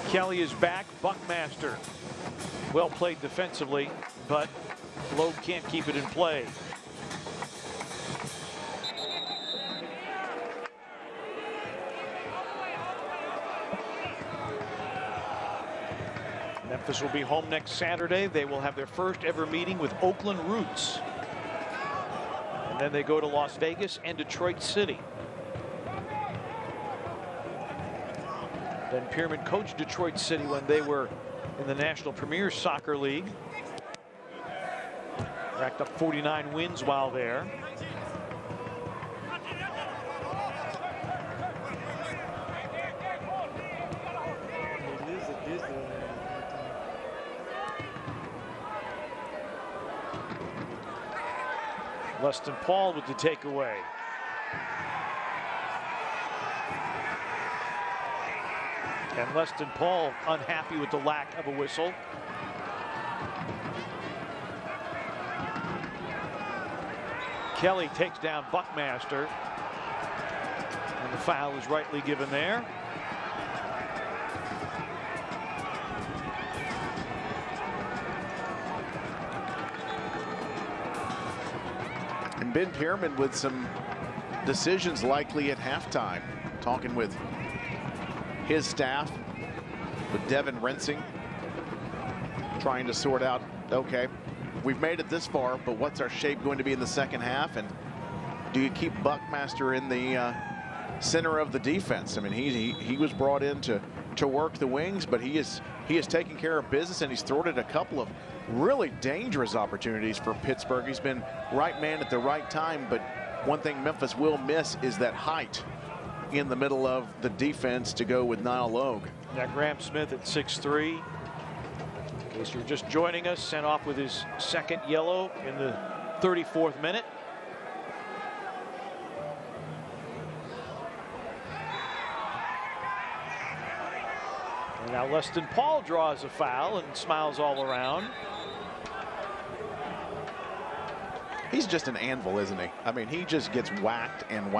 Kelly is back. Buckmaster. Well played defensively, but Loeb can't keep it in play. Memphis will be home next Saturday. They will have their first ever meeting with Oakland Roots. And then they go to Las Vegas and Detroit City. Ben Pierman coached Detroit City when they were in the National Premier Soccer League. Racked up 49 wins while there. Leston Paul with the takeaway. And Leston Paul unhappy with the lack of a whistle. Kelly takes down Buckmaster. And the foul is rightly given there. And Ben Pierman with some decisions likely at halftime. Talking with his staff, with Devin Rinsing, trying to sort out, okay, we've made it this far, but what's our shape going to be in the second half? And do you keep Buckmaster in the center of the defense? I mean, he was brought in to work the wings, but he is taking care of business, and he's thwarted a couple of really dangerous opportunities for Pittsburgh. He's been right man at the right time, but one thing Memphis will miss is that height in the middle of the defense to go with Niall Logue. Now Graham Smith at 6'3". In case you're just joining us, sent off with his second yellow in the 34th minute. And now Leston Paul draws a foul and smiles all around. He's just an anvil, isn't he? I mean, he just gets whacked and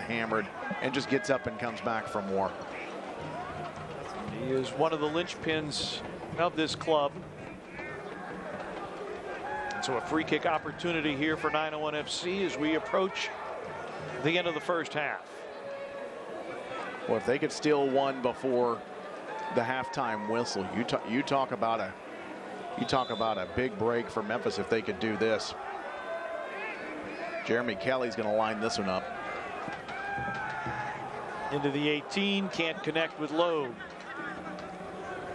hammered and just gets up and comes back for more. He is one of the linchpins of this club. And so a free kick opportunity here for 901 FC as we approach the end of the first half. Well, if they could steal one before the halftime whistle, you talk about a big break for Memphis if they could do this. Jeremy Kelly's going to line this one up. Into the 18, can't connect with Logue.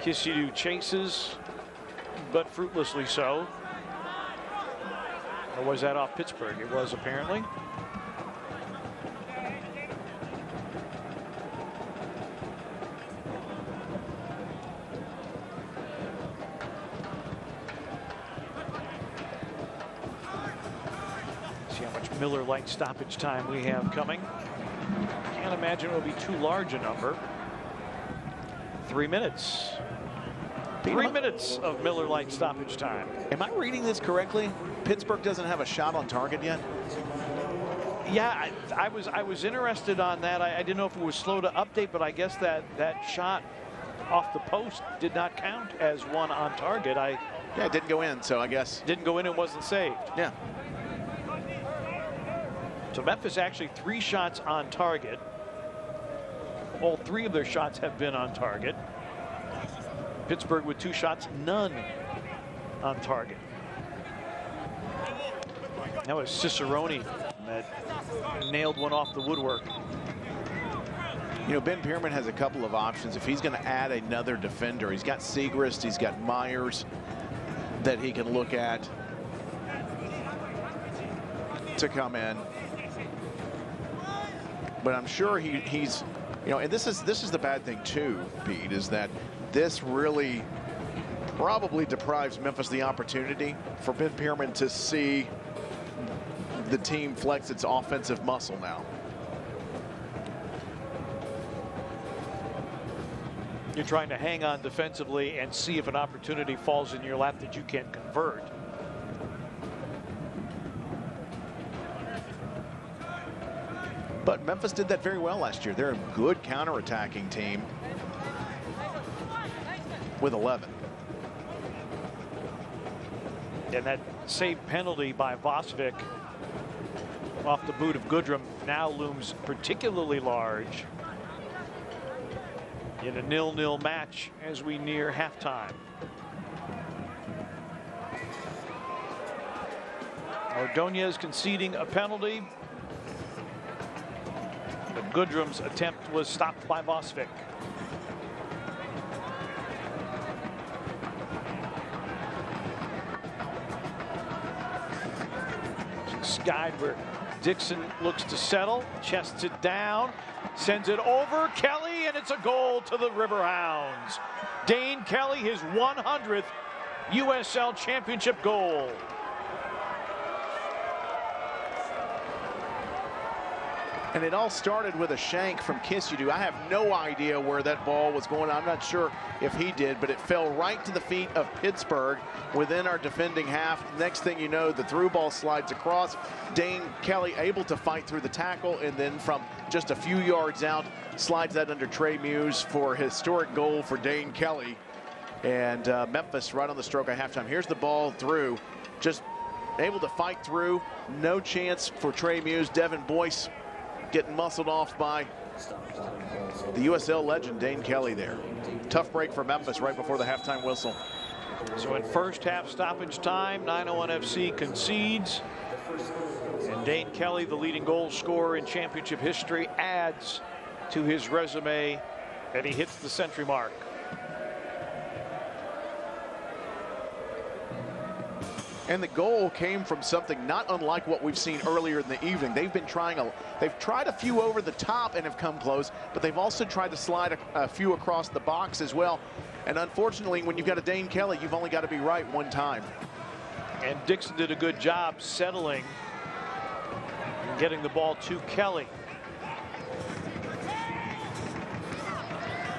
Kisidu chases, but fruitlessly so. Or was that off Pittsburgh? It was, apparently. See how much Miller Lite stoppage time we have coming. Can't imagine it will be too large a number. 3 minutes. 3 minutes of Miller Lite stoppage time. Am I reading this correctly? Pittsburgh doesn't have a shot on target yet? Yeah, I was interested on that. I didn't know if it was slow to update, but I guess that shot off the post did not count as one on target. Yeah, it didn't go in, so I guess. Didn't go in and wasn't saved. Yeah. So Memphis actually 3 shots on target. All 3 of their shots have been on target. Pittsburgh with 2 shots, none on target. That was Cicerone that nailed one off the woodwork. You know, Ben Pierman has a couple of options. If he's going to add another defender, he's got Segrist, he's got Myers that he can look at to come in. But I'm sure he's, you know, and this is the bad thing too, Pete, is that this really probably deprives Memphis the opportunity for Ben Pierman to see the team flex its offensive muscle now. You're trying to hang on defensively and see if an opportunity falls in your lap that you can convert. But Memphis did that very well last year. They're a good counterattacking team with 11. And that saved penalty by Vosvik off the boot of Goodrum now looms particularly large in a 0-0 match as we near halftime. Ordonez conceding a penalty, but Goodrum's attempt was stopped by Vosvik. Skied where Dixon looks to settle, chests it down, sends it over Kelly, and it's a goal to the Riverhounds. Dane Kelly, his 100th USL Championship goal. And it all started with a shank from Kisidu. I have no idea where that ball was going. I'm not sure if he did, but it fell right to the feet of Pittsburgh within our defending half. Next thing you know, the through ball slides across. Dane Kelly able to fight through the tackle, and then from just a few yards out, slides that under Trey Muse for a historic goal for Dane Kelly. And Memphis right on the stroke at halftime. Here's the ball through. Just able to fight through. No chance for Trey Muse. Devin Boyce getting muscled off by the USL legend Dane Kelly there. Tough break for Memphis right before the halftime whistle. So in first half stoppage time, 901 FC concedes. And Dane Kelly, the leading goal scorer in championship history, adds to his resume, and he hits the century mark. And the goal came from something not unlike what we've seen earlier in the evening. They've tried a few over the top and have come close, but they've also tried to slide a few across the box as well. And unfortunately, when you've got a Dane Kelly, you've only got to be right one time. And Dixon did a good job settling and getting the ball to Kelly.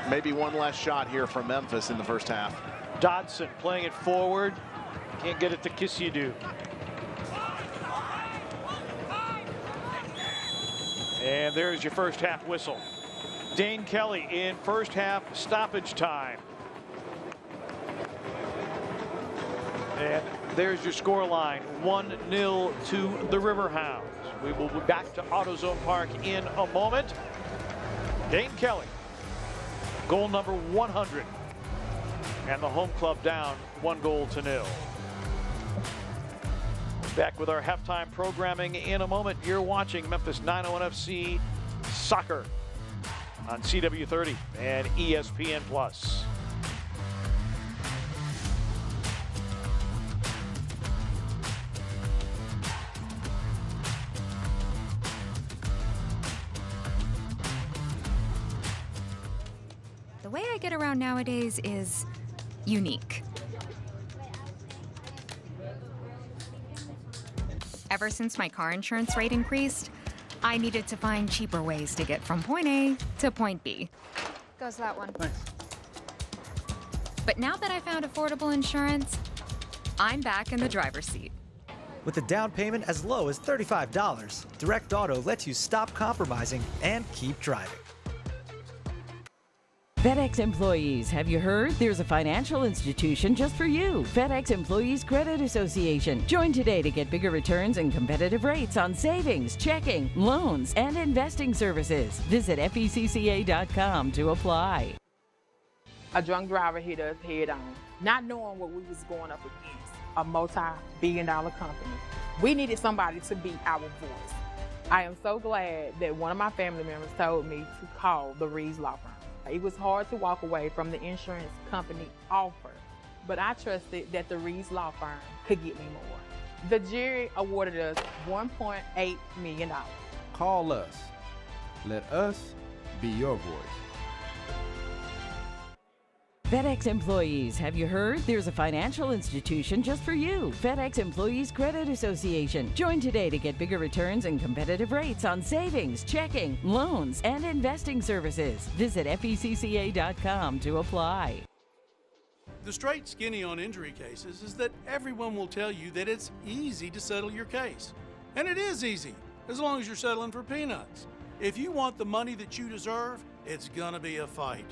Maybe one last shot here from Memphis in the first half. Dodson playing it forward. Can't get it to Kissidu. And there's your first half whistle. Dane Kelly in first half stoppage time. And there's your score line, 1-0 to the Riverhounds. We will be back to AutoZone Park in a moment. Dane Kelly, goal number 100. And the home club down 1-0. Back with our halftime programming in a moment. You're watching Memphis 901 FC Soccer on CW30 and ESPN+. The way I get around nowadays is unique. Ever since my car insurance rate increased, I needed to find cheaper ways to get from point A to point B. Goes that one. Thanks. But now that I found affordable insurance, I'm back in the driver's seat. With a down payment as low as $35, Direct Auto lets you stop compromising and keep driving. FedEx employees, have you heard? There's a financial institution just for you. FedEx Employees Credit Association. Join today to get bigger returns and competitive rates on savings, checking, loans, and investing services. Visit FECCA.com to apply. A drunk driver hit us head on, not knowing what we was going up against, a multi-billion-dollar company. We needed somebody to be our voice. I am so glad that one of my family members told me to call the Reeves Law Firm. It was hard to walk away from the insurance company offer, but I trusted that the Reeves Law Firm could get me more. The jury awarded us $1.8 million. Call us. Let us be your voice. FedEx employees, have you heard? There's a financial institution just for you. FedEx Employees Credit Association. Join today to get bigger returns and competitive rates on savings, checking, loans, and investing services. Visit FECCA.com to apply. The straight skinny on injury cases is that everyone will tell you that it's easy to settle your case. And it is easy, as long as you're settling for peanuts. If you want the money that you deserve, it's gonna be a fight.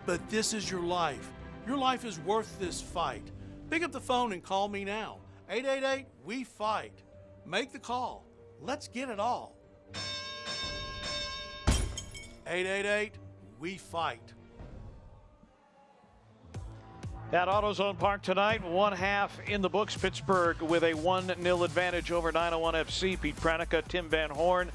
But this is your life. Your life is worth this fight. Pick up the phone and call me now. 888-WE-FIGHT. Make the call. Let's get it all. 888-WE-FIGHT. At AutoZone Park tonight, one half in the books. Pittsburgh with a 1-0 advantage over 901 FC. Pete Pranica, Tim Van Horn.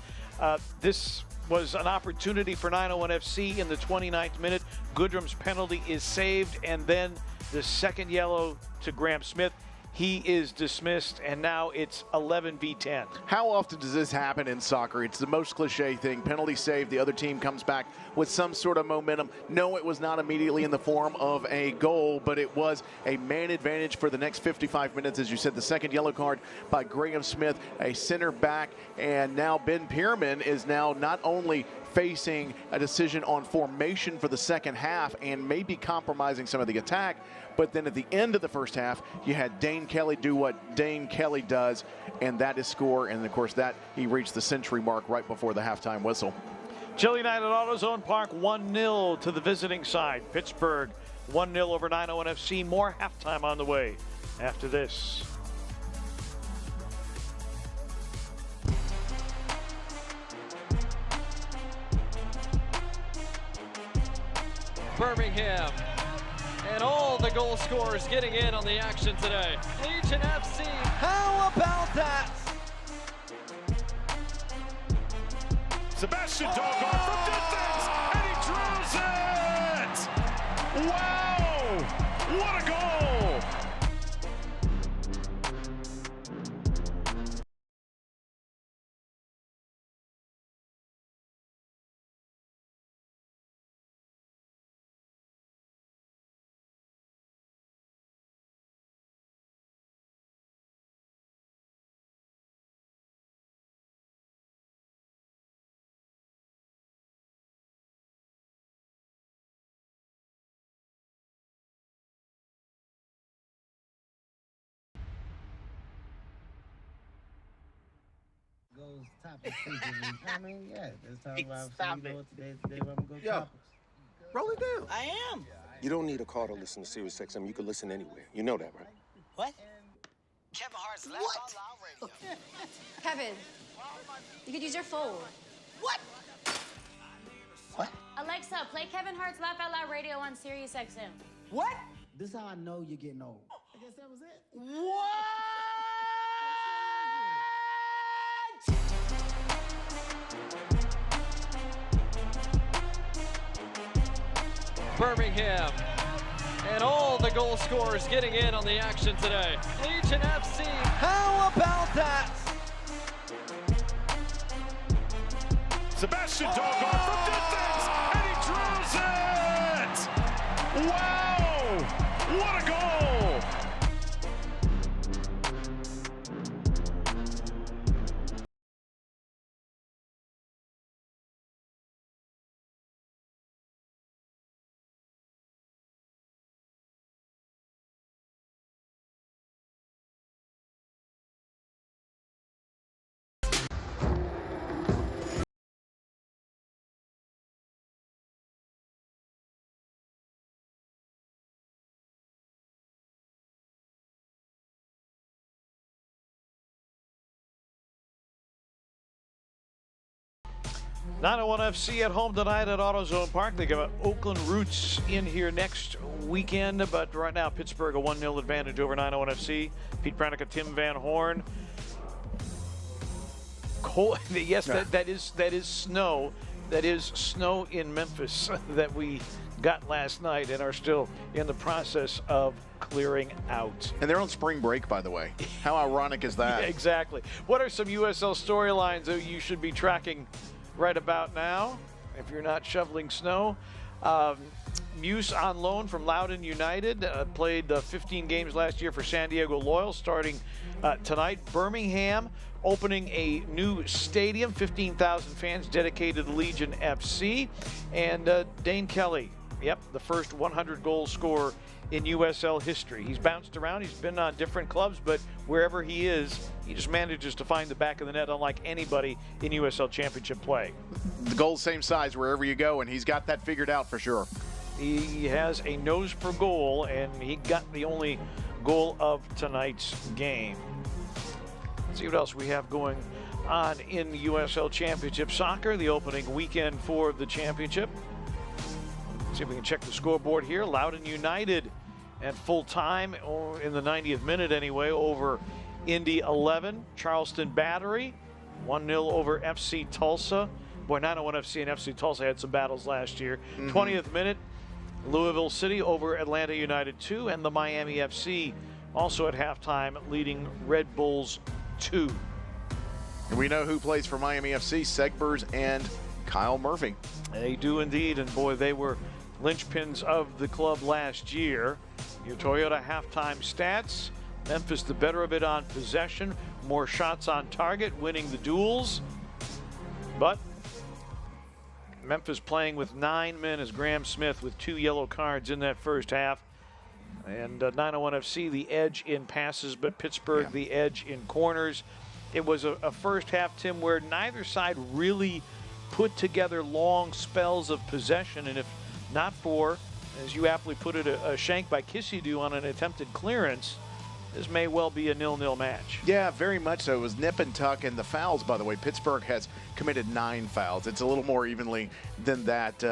This was an opportunity for 901 FC in the 29th minute. Goodrum's penalty is saved, and then the second yellow to Graham Smith. He is dismissed, and now it's 11-10. How often does this happen in soccer? It's the most cliche thing. Penalty saved, the other team comes back with some sort of momentum. No, it was not immediately in the form of a goal, but it was a man advantage for the next 55 minutes. As you said, the second yellow card by Graham Smith, a center back, and now Ben Pierman is now not only facing a decision on formation for the second half and maybe compromising some of the attack, but then at the end of the first half, you had Dane Kelly do what Dane Kelly does, and that is score. And, of course, that he reached the century mark right before the halftime whistle. Chilly night at AutoZone Park, 1-0 to the visiting side. Pittsburgh 1-0 over 901 FC. More halftime on the way after this. Birmingham. And all the goal scorers getting in on the action today. Legion FC. How about that? Sebastian Doggart from distance, and he drills it! Wow! What a goal! Goes topics. I mean, yeah, that's talking about today's the day where I'm gonna go Yo, topics. roll it down. I am. You don't need a car to listen to Sirius XM. You can listen anywhere. You know that, right? What? Kevin Hart's Laugh Out Loud Radio. Kevin, you could use your phone. What? What? Alexa, play Kevin Hart's Laugh Out Loud Radio on Sirius XM. What? This is how I know you're getting old. I guess that was it. What? Birmingham. And all the goal scorers getting in on the action today. Legion FC. How about that? Sebastian Doggart from distance, and he drills it! Wow! What a goal! .901 FC at home tonight at AutoZone Park. They got Oakland Roots in here next weekend, but right now Pittsburgh a 1-0 advantage over 901 FC. Pete Pranica, Tim Van Horn. Yes, that is snow. That is snow in Memphis that we got last night and are still in the process of clearing out. And they're on spring break, by the way. How ironic is that? Yeah, exactly. What are some USL storylines that you should be tracking right about now, if you're not shoveling snow? Muse on loan from Loudoun United, played 15 games last year for San Diego Loyal, starting tonight. Birmingham opening a new stadium, 15,000 fans dedicated to Legion FC. And Dane Kelly, yep, the first 100 goal scorer in USL history. He's bounced around, he's been on different clubs, but wherever he is, he just manages to find the back of the net unlike anybody in USL Championship play. The goal's same size wherever you go, and he's got that figured out for sure. He has a nose per goal, and he got the only goal of tonight's game. Let's see what else we have going on in USL Championship Soccer, the opening weekend for the championship. See if we can check the scoreboard here. Loudoun United at full time, or in the 90th minute anyway, over Indy 11. Charleston Battery 1-0 over FC Tulsa. Boy, 901 FC and FC Tulsa had some battles last year. 20th minute, Louisville City over Atlanta United 2, and the Miami FC also at halftime leading Red Bulls 2. And we know who plays for Miami FC, Segbers and Kyle Murphy. They do indeed, and boy, they were linchpins of the club last year. Your Toyota halftime stats: Memphis the better of it on possession, more shots on target, winning the duels. But Memphis playing with 9 men as Graham Smith with 2 yellow cards in that first half. And 901 FC the edge in passes, but Pittsburgh the edge in corners. It was a first half, Tim, where neither side really put together long spells of possession, and if not for, as you aptly put it, a shank by Kissidou on an attempted clearance, this may well be a 0-0 match. Yeah, very much so. It was nip and tuck, and the fouls, by the way, Pittsburgh has committed 9 fouls. It's a little more evenly than that,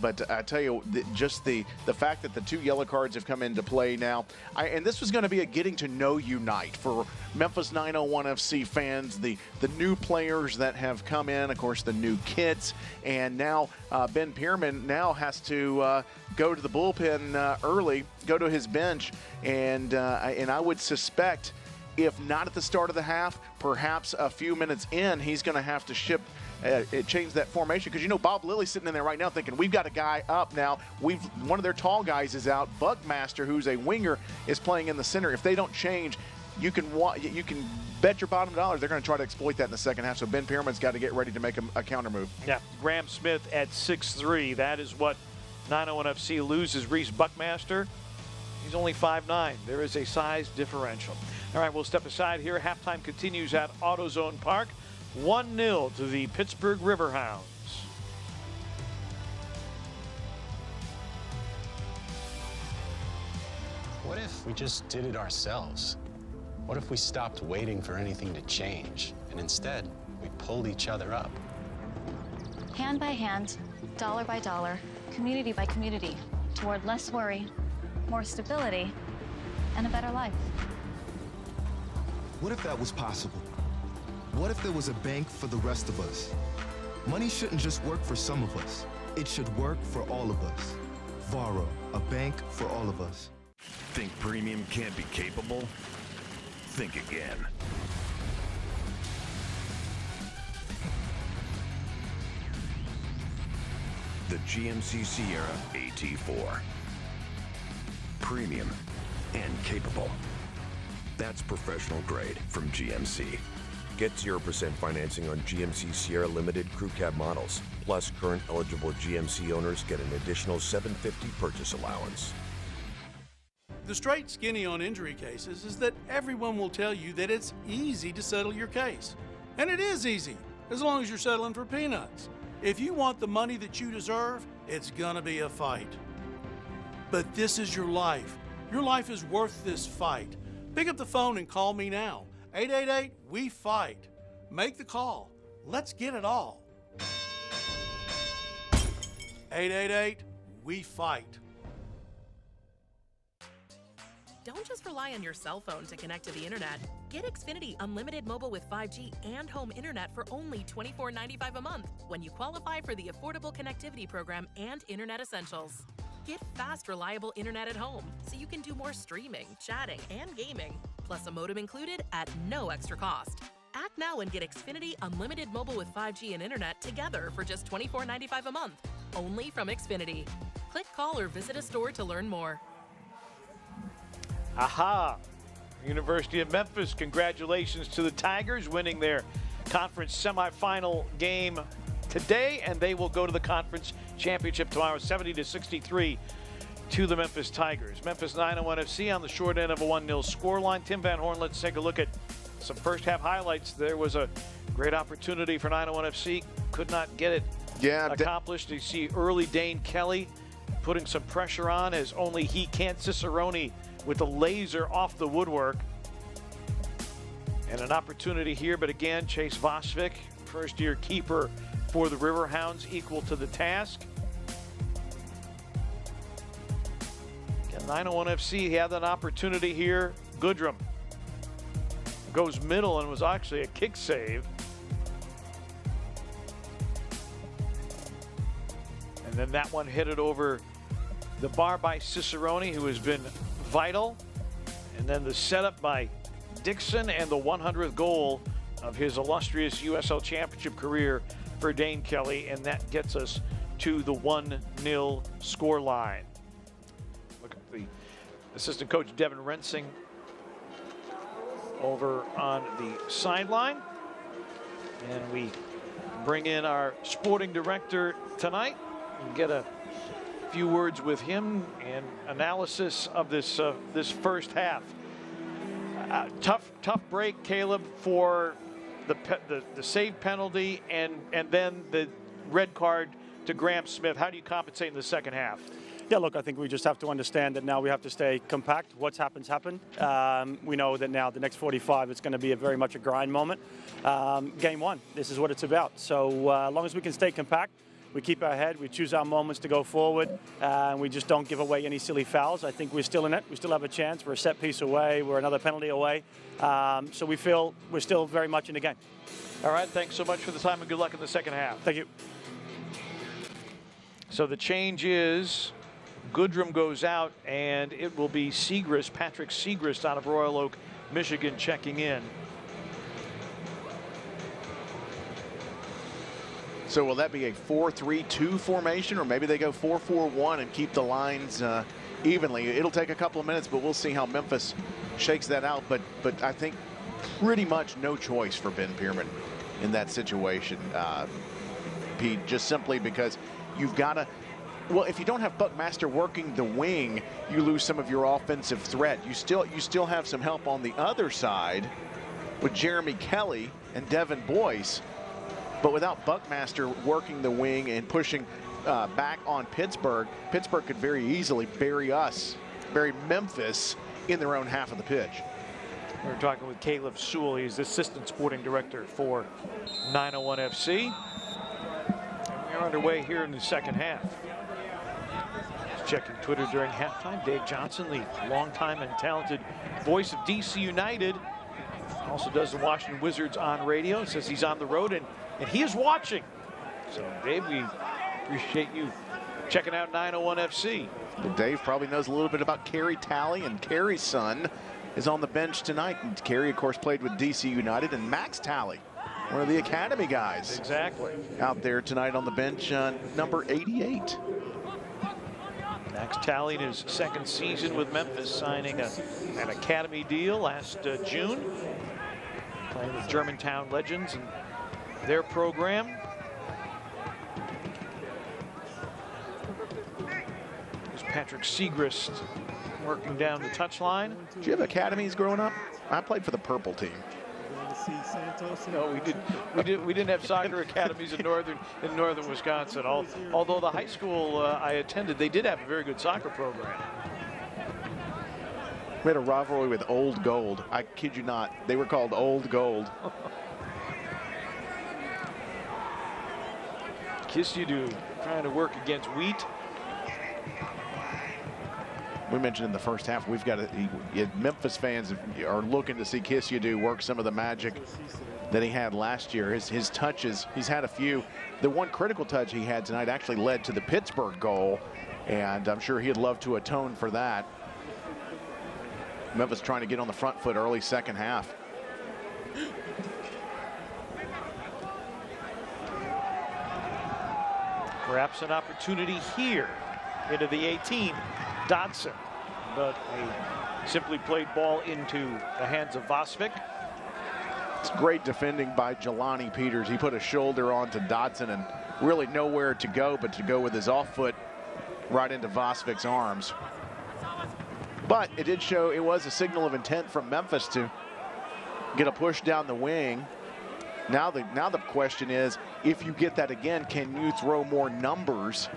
but I tell you, just the fact that the 2 yellow cards have come into play now, and this was going to be a getting to know you night for Memphis 901 FC fans, the new players that have come in, of course, the new kits, and now Ben Pierman now has to go to the bullpen early, go to his bench, and I would suspect, if not at the start of the half, perhaps a few minutes in, he's going to have to change that formation, because Bob Lilly's sitting in there right now thinking, we've got a guy up now. One of their tall guys is out. Buckmaster, who's a winger, is playing in the center. If they don't change, you can bet your bottom dollar they're going to try to exploit that in the second half. So Ben Pierman's got to get ready to make a counter move. Yeah, Graham Smith at 6'3". That is what 901 FC loses. Reese Buckmaster, he's only 5'9". There is a size differential. All right, we'll step aside here. Halftime continues at AutoZone Park. 1-0 to the Pittsburgh Riverhounds. What if we just did it ourselves? What if we stopped waiting for anything to change, and instead, we pulled each other up? Hand by hand, dollar by dollar, community by community, toward less worry, more stability, and a better life. What if that was possible? What if there was a bank for the rest of us? Money shouldn't just work for some of us. It should work for all of us. Varo, a bank for all of us. Think premium can't be capable? Think again. The GMC Sierra AT4. Premium and capable. That's professional grade from GMC. Get 0% financing on GMC Sierra Limited Crew Cab models. Plus, current eligible GMC owners get an additional $750 purchase allowance. The straight skinny on injury cases is that everyone will tell you that it's easy to settle your case. And it is easy, as long as you're settling for peanuts. If you want the money that you deserve, it's gonna be a fight. But this is your life. Your life is worth this fight. Pick up the phone and call me now. 888-WE-FIGHT. Make the call. Let's get it all. 888-WE-FIGHT. Don't just rely on your cell phone to connect to the internet. Get Xfinity Unlimited Mobile with 5G and home internet for only $24.95 a month when you qualify for the Affordable Connectivity Program and Internet Essentials. Get fast, reliable internet at home so you can do more streaming, chatting, and gaming, plus a modem included at no extra cost. Act now and get Xfinity Unlimited Mobile with 5G and internet together for just $24.95 a month, only from Xfinity. Click, call, or visit a store to learn more. Aha! University of Memphis, congratulations to the Tigers winning their conference semifinal game today, and they will go to the conference championship tomorrow, 70-63 to the Memphis Tigers. Memphis 901 FC on the short end of a 1-0 scoreline. Tim Van Horn, let's take a look at some first half highlights. There was a great opportunity for 901 FC, could not get it accomplished. You see early Dane Kelly putting some pressure on as only he can. Cicerone with the laser off the woodwork. And an opportunity here, but again, Chase Vosvik, first-year keeper for the Riverhounds, equal to the task. Again, 901 FC had that opportunity here. Goodrum goes middle and was actually a kick save. And then that one hit it over the bar by Cicerone, who has been vital. And then the setup by Dixon and the 100th goal of his illustrious USL Championship career for Dane Kelly, and that gets us to the 1-0 score line. Look at the assistant coach Devin Rensing over on the sideline. And we bring in our sporting director tonight and get a few words with him and analysis of this this first half. Tough break, Caleb, for the save penalty and then the red card to Graham Smith. How do you compensate in the second half? Yeah, look, I think we just have to understand that now we have to stay compact. What's happened. We know that now the next 45, it's going to be very much a grind moment. Game one, this is what it's about. So as long as we can stay compact, we keep our head, we choose our moments to go forward, and we just don't give away any silly fouls. I think we're still in it. We still have a chance. We're a set piece away. We're another penalty away. So we feel we're still very much in the game. All right, thanks so much for the time and good luck in the second half. Thank you. So the change is Goodrum goes out, and it will be Segrist, Patrick Segrist out of Royal Oak, Michigan, checking in. So will that be a 4-3-2 formation, or maybe they go 4-4-1 and keep the lines evenly? It'll take a couple of minutes, but we'll see how Memphis shakes that out. But I think pretty much no choice for Ben Pierman in that situation, Pete, just simply because you've got to. Well, if you don't have Buckmaster working the wing, you lose some of your offensive threat. You still have some help on the other side with Jeremy Kelly and Devin Boyce. But without Buckmaster working the wing and pushing back on Pittsburgh, Pittsburgh could very easily bury Memphis in their own half of the pitch. We're talking with Caleb Sewell. He's the assistant sporting director for 901 FC. And we are underway here in the second half. Just checking Twitter during halftime. Dave Johnson, the longtime and talented voice of DC United, also does the Washington Wizards on radio. Says he's on the road and he is watching. So, Dave, we appreciate you checking out 901 FC. Well, Dave probably knows a little bit about Kerry Talley, and Kerry's son is on the bench tonight. And Kerry, of course, played with DC United, and Max Talley, one of the academy guys. Exactly. Out there tonight on the bench, number 88. Max Talley in his second season with Memphis, signing an academy deal last June. Playing with Germantown Legends and their program. There's Patrick Segrist working down the touchline. Did you have academies growing up? I played for the purple team. No, we didn't have soccer academies in northern Wisconsin. Although the high school I attended, they did have a very good soccer program. We had a rivalry with Old Gold. I kid you not. They were called Old Gold. Kissyadoo trying to work against Wheat. We mentioned in the first half, we've got Memphis fans are looking to see Kissyadoo work some of the magic that he had last year. His touches, he's had a few. The one critical touch he had tonight actually led to the Pittsburgh goal, and I'm sure he'd love to atone for that. Memphis trying to get on the front foot early second half. Perhaps an opportunity here into the 18. Dodson, but a simply played ball into the hands of Vosvik. It's great defending by Jelani Peters. He put a shoulder onto Dodson and really nowhere to go but to go with his off foot right into Vosvik's arms. But it did show it was a signal of intent from Memphis to get a push down the wing. Now the question is, if you get that again, can you throw more numbers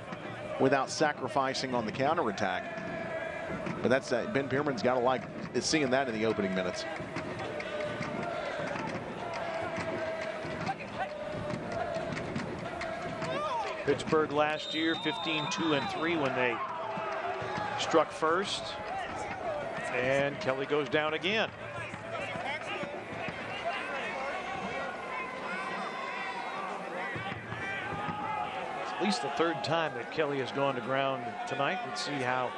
without sacrificing on the counterattack? But that's Ben Pierman's got to like seeing that in the opening minutes. Pittsburgh last year 15-2-3 when they struck first, and Kelly goes down again. At least the third time that Kelly has gone to ground tonight. Let's see how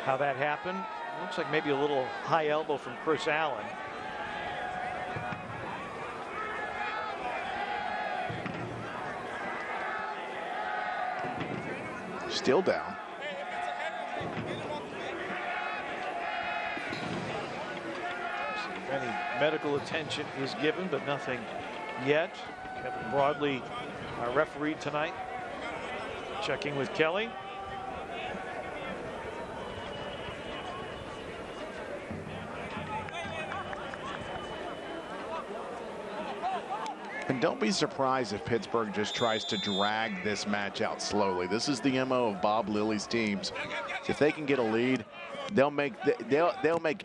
that happened. Looks like maybe a little high elbow from Chris Allen. Still down. Any medical attention is given, but nothing yet. Kevin Broadley, our referee tonight, checking with Kelly. And don't be surprised if Pittsburgh just tries to drag this match out slowly. This is the MO of Bob Lilly's teams. If they can get a lead, they'll make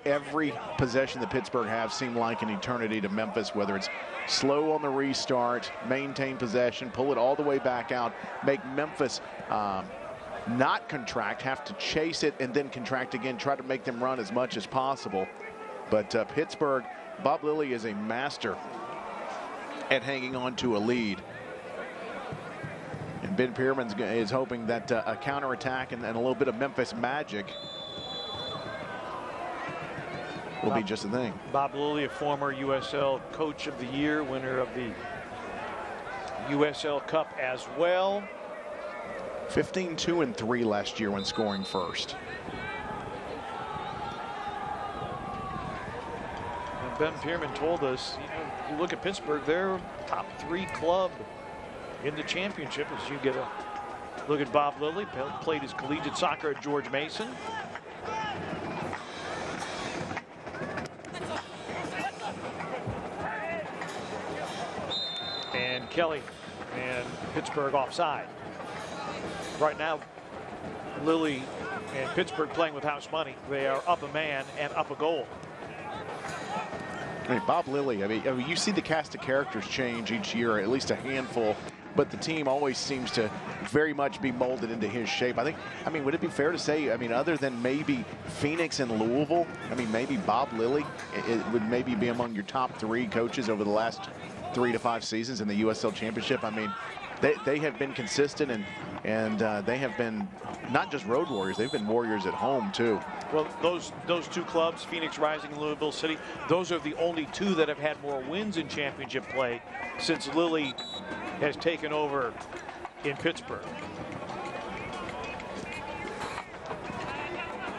every possession that Pittsburgh have seem like an eternity to Memphis, whether it's slow on the restart, maintain possession, pull it all the way back out, make Memphis not contract, have to chase it and then contract again, try to make them run as much as possible. But Pittsburgh, Bob Lilly is a master at hanging on to a lead. And Ben Pierman is hoping that a counterattack and a little bit of Memphis magic will be just the thing. Bob Lilly, a former USL Coach of the Year, winner of the USL Cup as well. 15-2-3 last year when scoring first. And Ben Pierman told us, you look at Pittsburgh, they're top 3 club in the championship. As you get a look at Bob Lilly, played his collegiate soccer at George Mason. And Kelly and Pittsburgh offside. Right now, Lilly and Pittsburgh playing with house money. They are up a man and up a goal. I mean, Bob Lilly, I mean, you see the cast of characters change each year, at least a handful, but the team always seems to very much be molded into his shape. I mean, would it be fair to say, I mean, other than maybe Phoenix and Louisville, I mean, maybe Bob Lilly it would maybe be among your top 3 coaches over the last 3 to 5 seasons in the USL Championship. I mean, they have been consistent and they have been not just road warriors, they've been warriors at home too. Well, those 2 clubs, Phoenix Rising and Louisville City, those are the only 2 that have had more wins in championship play since Lilly has taken over in Pittsburgh.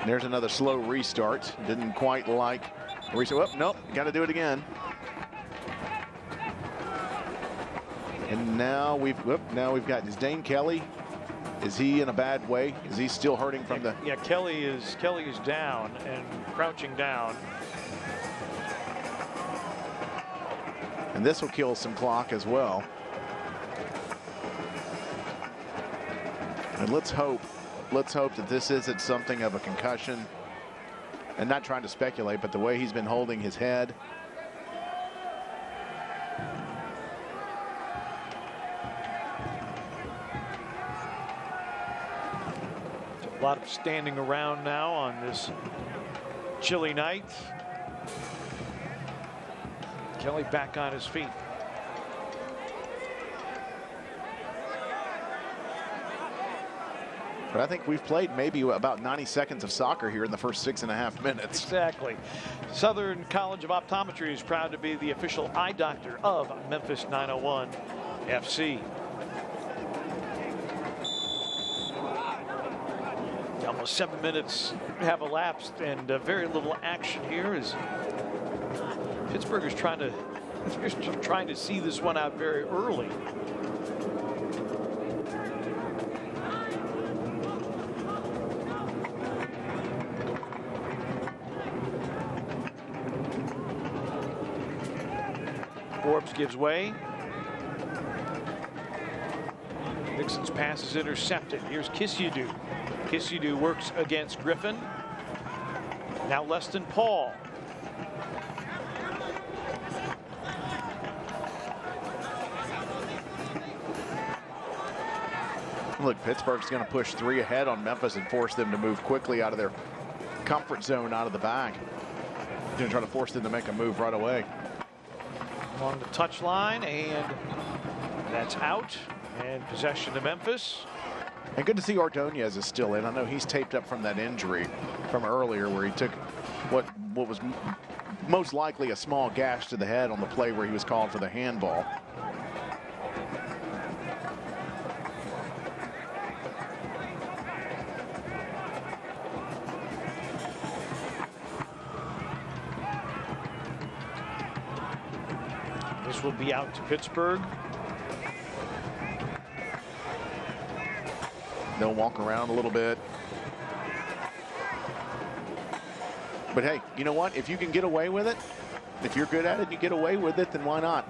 There's another slow restart. Didn't quite like the restart. Oh, nope, got to do it again. And now we've got, is Dane Kelly, is he in a bad way? Is he still hurting from the? Yeah, Kelly is down and crouching down. And this will kill some clock as well. And let's hope that this isn't something of a concussion. And not trying to speculate, but the way he's been holding his head. A lot of standing around now on this chilly night. Kelly back on his feet. But I think we've played maybe about 90 seconds of soccer here in the first 6.5 minutes. Exactly. Southern College of Optometry is proud to be the official eye doctor of Memphis 901 FC. Almost 7 minutes have elapsed and very little action here as Pittsburgh is trying to see this one out very early. Forbes gives way. Nixon's pass is intercepted. Here's Kissidu. Kissidu works against Griffin. Now Leston Paul. Look, Pittsburgh's going to push 3 ahead on Memphis and force them to move quickly out of their comfort zone out of the back. Going to try to force them to make a move right away. Along the touchline, and that's out. And possession to Memphis. And good to see Ordonez is still in. I know he's taped up from that injury from earlier where he took what was most likely a small gash to the head on the play where he was called for the handball. This will be out to Pittsburgh. They'll walk around a little bit. But hey, you know what? If you can get away with it, if you're good at it, you get away with it, then why not?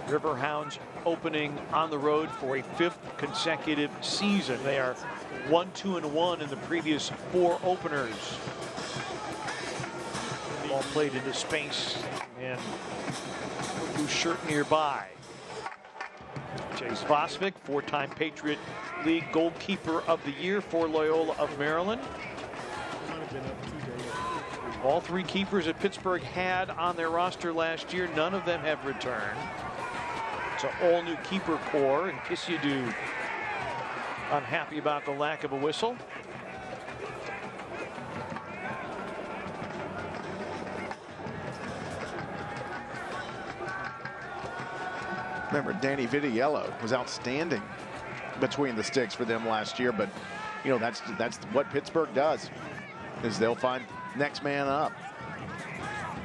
Riverhounds opening on the road for a 5th consecutive season. They are 1-2-1 in the previous 4 openers. Ball played into space and blue shirt nearby. Chase Vosvik, 4-time Patriot League goalkeeper of the year for Loyola of Maryland. All 3 keepers that Pittsburgh had on their roster last year, none of them have returned. It's an all-new keeper core, and Kissiadou unhappy about the lack of a whistle. Remember, Danny Vitiello was outstanding between the sticks for them last year, but you know that's what Pittsburgh does, is they'll find next man up.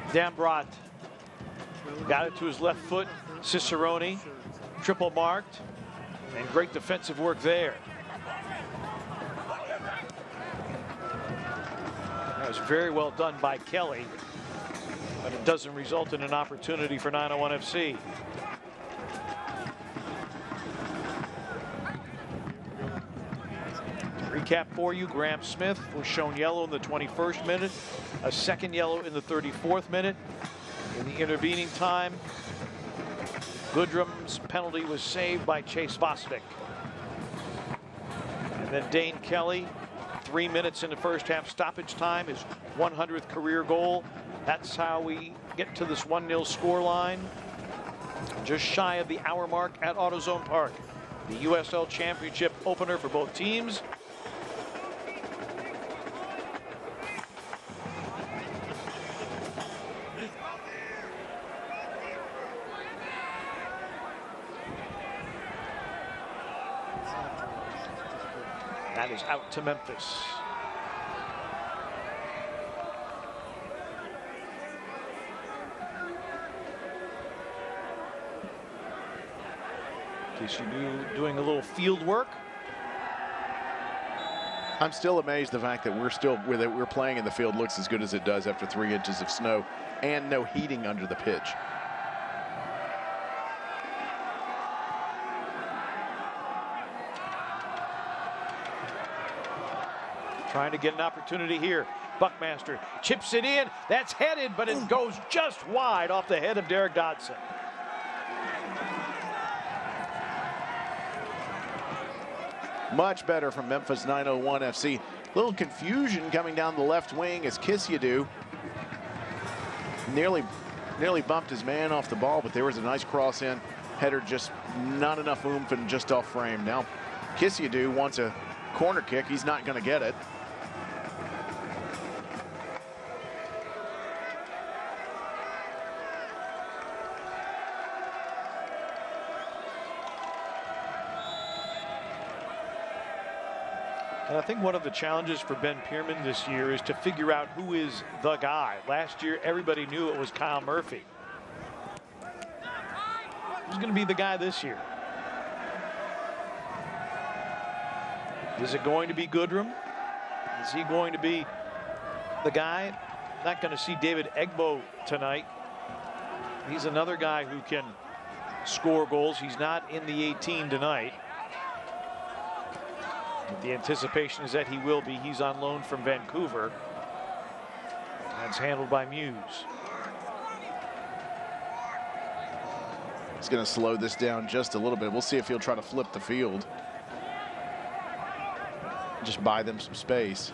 Dambrot got it to his left foot. Cicerone triple marked, and great defensive work there. That was very well done by Kelly, but it doesn't result in an opportunity for 901 FC. Recap for you, Graham Smith was shown yellow in the 21st minute, a second yellow in the 34th minute. In the intervening time, Goodrum's penalty was saved by Chase Vosvik. And then Dane Kelly, 3 minutes in the first half stoppage time, his 100th career goal. That's how we get to this 1-0 scoreline. Just shy of the hour mark at AutoZone Park. The USL Championship opener for both teams. That is out to Memphis. Kissiadou doing a little field work. I'm still amazed the fact that we're playing in the field looks as good as it does after 3 inches of snow and no heating under the pitch. Trying to get an opportunity here. Buckmaster chips it in. That's headed, but it goes just wide off the head of Derek Dodson. Much better from Memphis 901 FC. Little confusion coming down the left wing as Kissiadou nearly bumped his man off the ball, but there was a nice cross in. Header just not enough oomph and just off frame. Now Kissiadou wants a corner kick. He's not going to get it. And I think one of the challenges for Ben Pierman this year is to figure out who is the guy. Last year, everybody knew it was Kyle Murphy. Who's going to be the guy this year? Is it going to be Goodrum? Is he going to be the guy? Not going to see David Egbo tonight. He's another guy who can score goals. He's not in the 18 tonight. But the anticipation is that he will be. He's on loan from Vancouver. That's handled by Muse. He's going to slow this down just a little bit. We'll see if he'll try to flip the field. Just buy them some space.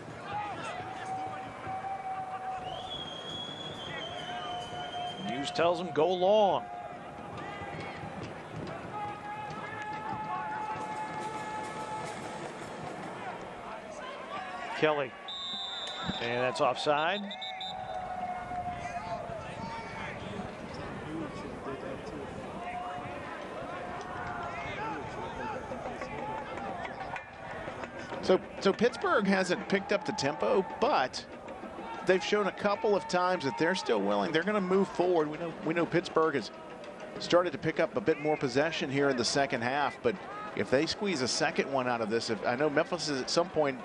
Muse tells him, go long. Kelly. And that's offside. So Pittsburgh hasn't picked up the tempo, but they've shown a couple of times that they're still willing. They're going to move forward. We know Pittsburgh has started to pick up a bit more possession here in the second half, but if they squeeze a second one out of this, I know Memphis is at some point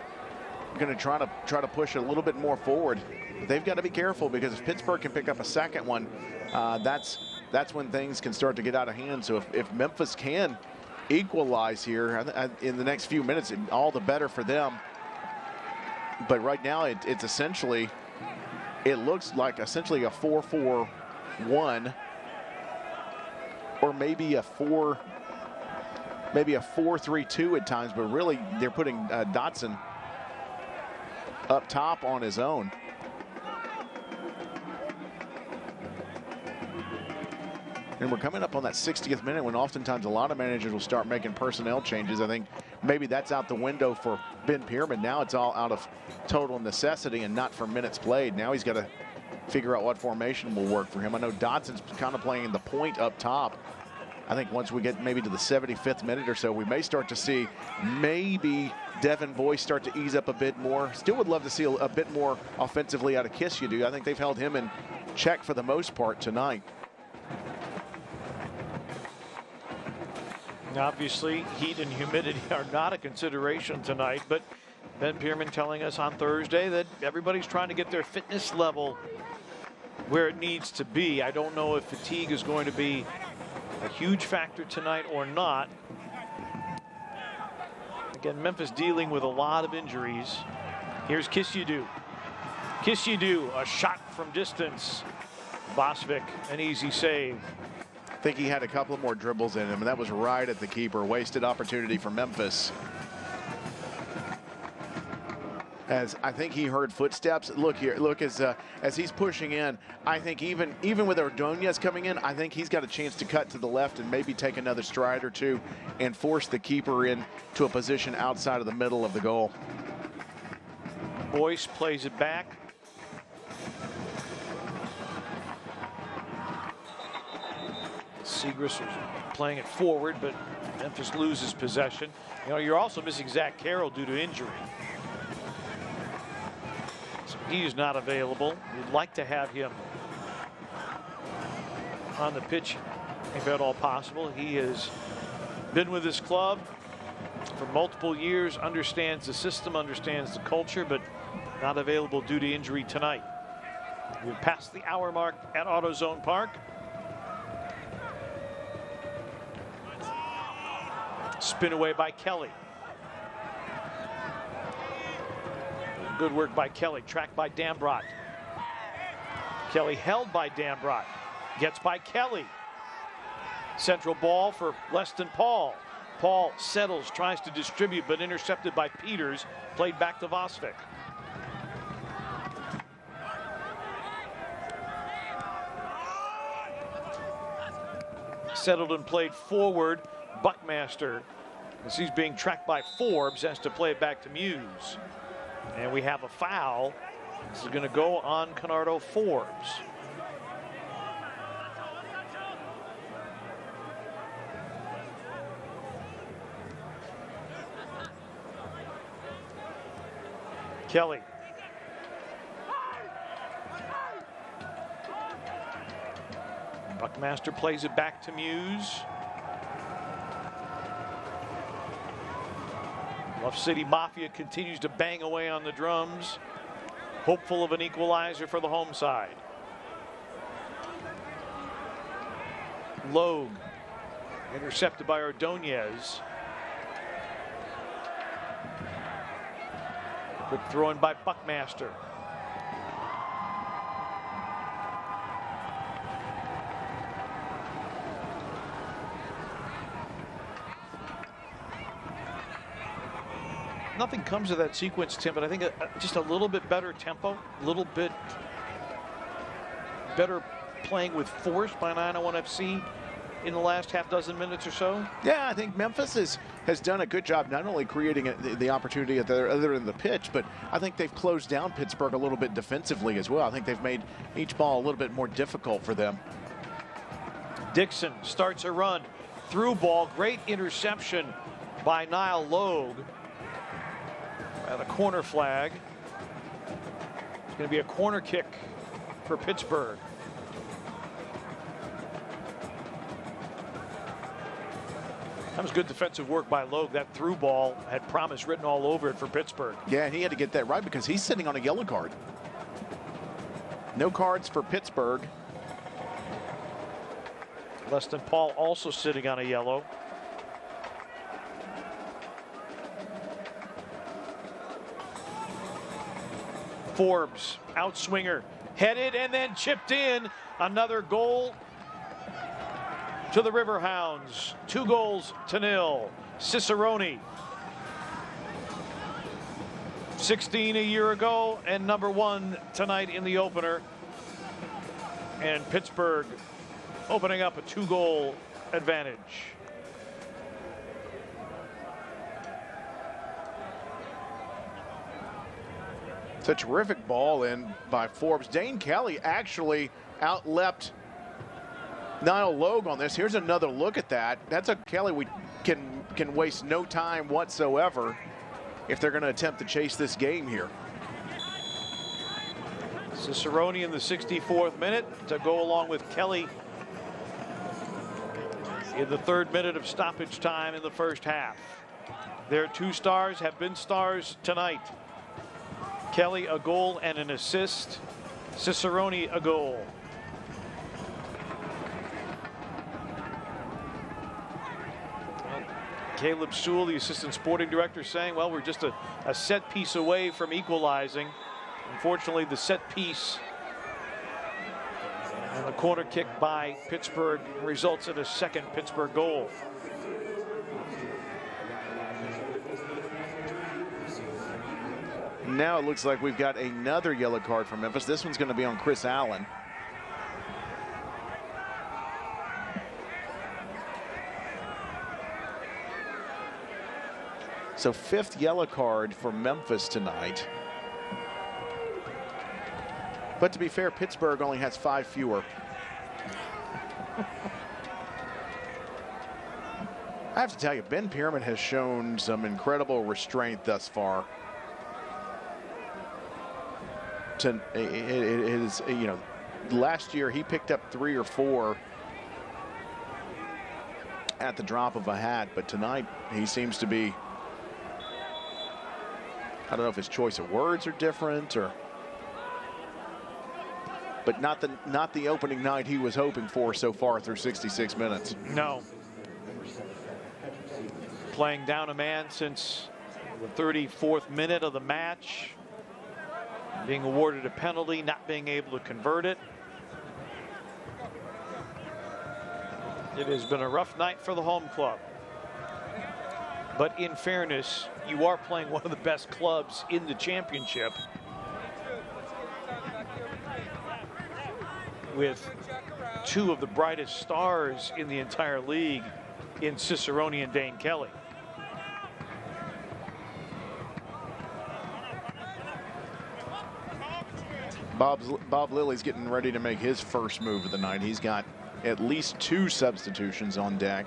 going to try to push a little bit more forward. But they've got to be careful, because if Pittsburgh can pick up a second one, that's that's when things can start to get out of hand. So if Memphis can equalize here in the next few minutes, all the better for them. But right now it's essentially, it looks like essentially a 4-4-1, or maybe a 4-3-2 at times, but really they're putting Dotson up top on his own. And we're coming up on that 60th minute when oftentimes a lot of managers will start making personnel changes. I think maybe that's out the window for Ben Pierman. Now it's all out of total necessity and not for minutes played. Now he's got to figure out what formation will work for him. I know Dotson's kind of playing the point up top. I think once we get maybe to the 75th minute or so, we may start to see maybe Devin Boyce start to ease up a bit more. Still would love to see a bit more offensively out of Kishidu. I think they've held him in check for the most part tonight. Obviously, heat and humidity are not a consideration tonight, but Ben Pierman telling us on Thursday that everybody's trying to get their fitness level where it needs to be. I don't know if fatigue is going to be a huge factor tonight or not. Again, Memphis dealing with a lot of injuries. Here's Kishidu. Kishidu, a shot from distance. Bosvik, an easy save. I think he had a couple more dribbles in him, and that was right at the keeper. Wasted opportunity for Memphis. As I think he heard footsteps. Look here, look as he's pushing in. I think even with Ordonez coming in, I think he's got a chance to cut to the left and maybe take another stride or two and force the keeper into a position outside of the middle of the goal. Boyce plays it back. Segris was playing it forward, but Memphis loses possession. You know, you're also missing Zach Carroll due to injury. So he is not available. We'd like to have him on the pitch if at all possible. He has been with this club for multiple years, understands the system, understands the culture, but not available due to injury tonight. We've passed the hour mark at AutoZone Park. Spin away by Kelly. Good work by Kelly. Tracked by Dambrot. Kelly held by Dambrot. Gets by Kelly. Central ball for Leston Paul. Paul settles, tries to distribute, but intercepted by Peters. Played back to Vosvik. Settled and played forward. Buckmaster, as he's being tracked by Forbes, has to play it back to Muse. And we have a foul. This is going to go on Canardo Forbes. Kelly. Buckmaster plays it back to Muse. Bluff City Mafia continues to bang away on the drums, hopeful of an equalizer for the home side. Logue, intercepted by Ordonez. Quick throw in by Buckmaster. Nothing comes of that sequence, Tim, but I think just a little bit better tempo, a little bit better playing with force by 901 FC in the last half dozen minutes or so. Yeah, I think Memphis has done a good job not only creating the opportunity at the other end of the pitch, but I think they've closed down Pittsburgh a little bit defensively as well. I think they've made each ball a little bit more difficult for them. Dixon starts a run, through ball, great interception by Niall Logue. At a corner flag. It's going to be a corner kick for Pittsburgh. That was good defensive work by Logue. That through ball had promise written all over it for Pittsburgh. Yeah, he had to get that right because he's sitting on a yellow card. No cards for Pittsburgh. Leston Paul also sitting on a yellow. Forbes, outswinger, headed and then chipped in. Another goal to the Riverhounds. 2-0. Cicerone, 16 a year ago and #1 tonight in the opener. And Pittsburgh opening up a 2-goal advantage. It's a terrific ball in by Forbes. Dane Kelly actually outleapt Niall Logue on this. Here's another look at that. That's a Kelly we can waste no time whatsoever if they're going to attempt to chase this game here. Cicerone in the 64th minute to go along with Kelly in the 3rd minute of stoppage time in the first half. Their 2 stars have been stars tonight. Kelly a goal and an assist. Cicerone a goal. Caleb Sewell, the assistant sporting director, saying, well, we're just a set piece away from equalizing. Unfortunately, the set piece and the corner kick by Pittsburgh results in a second Pittsburgh goal. Now it looks like we've got another yellow card from Memphis. This one's going to be on Chris Allen. So 5th yellow card for Memphis tonight. But to be fair, Pittsburgh only has 5 fewer. I have to tell you, Ben Pierman has shown some incredible restraint thus far. It is, you know, last year he picked up 3 or 4 at the drop of a hat, but tonight he seems to be, I don't know if his choice of words are different or, but not the opening night he was hoping for so far through 66 minutes. No. Playing down a man since the 34th minute of the match. Being awarded a penalty, not being able to convert it. It has been a rough night for the home club. But in fairness, you are playing one of the best clubs in the championship, with 2 of the brightest stars in the entire league in Cicerone and Dane Kelly. Bob Lilly's getting ready to make his first move of the night. He's got at least 2 substitutions on deck.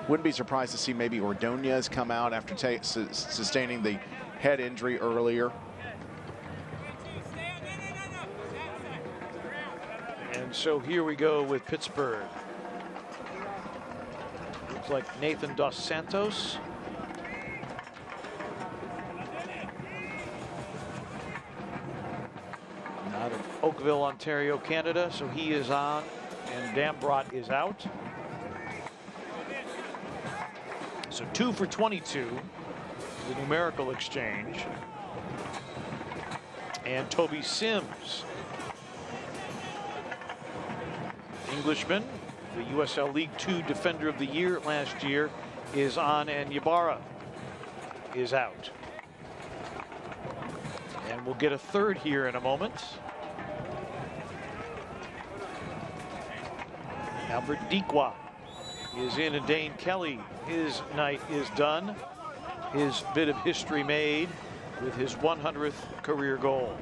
Wouldn't be surprised to see maybe Ordonez come out after sustaining the head injury earlier. And so here we go with Pittsburgh. Looks like Nathan Dos Santos. Out of Oakville, Ontario, Canada. So he is on and Dambrot is out. So 2 for 22, the numerical exchange. And Toby Sims, Englishman, the USL League 2 Defender of the Year last year, is on, and Ybarra is out. And we'll get a third here in a moment. Albert Dikwa is in, and Dane Kelly, his night is done. His bit of history made with his 100th career goal.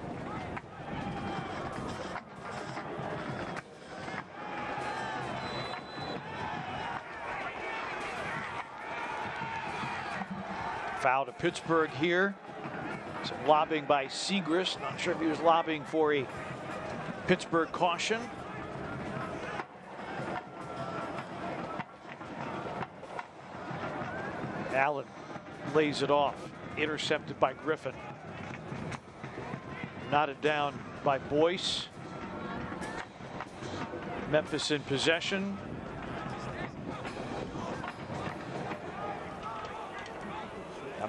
Foul to Pittsburgh here. Some lobbing by Segrist. Not sure if he was lobbing for a Pittsburgh caution. Allen lays it off, intercepted by Griffin. Knotted down by Boyce. Memphis in possession.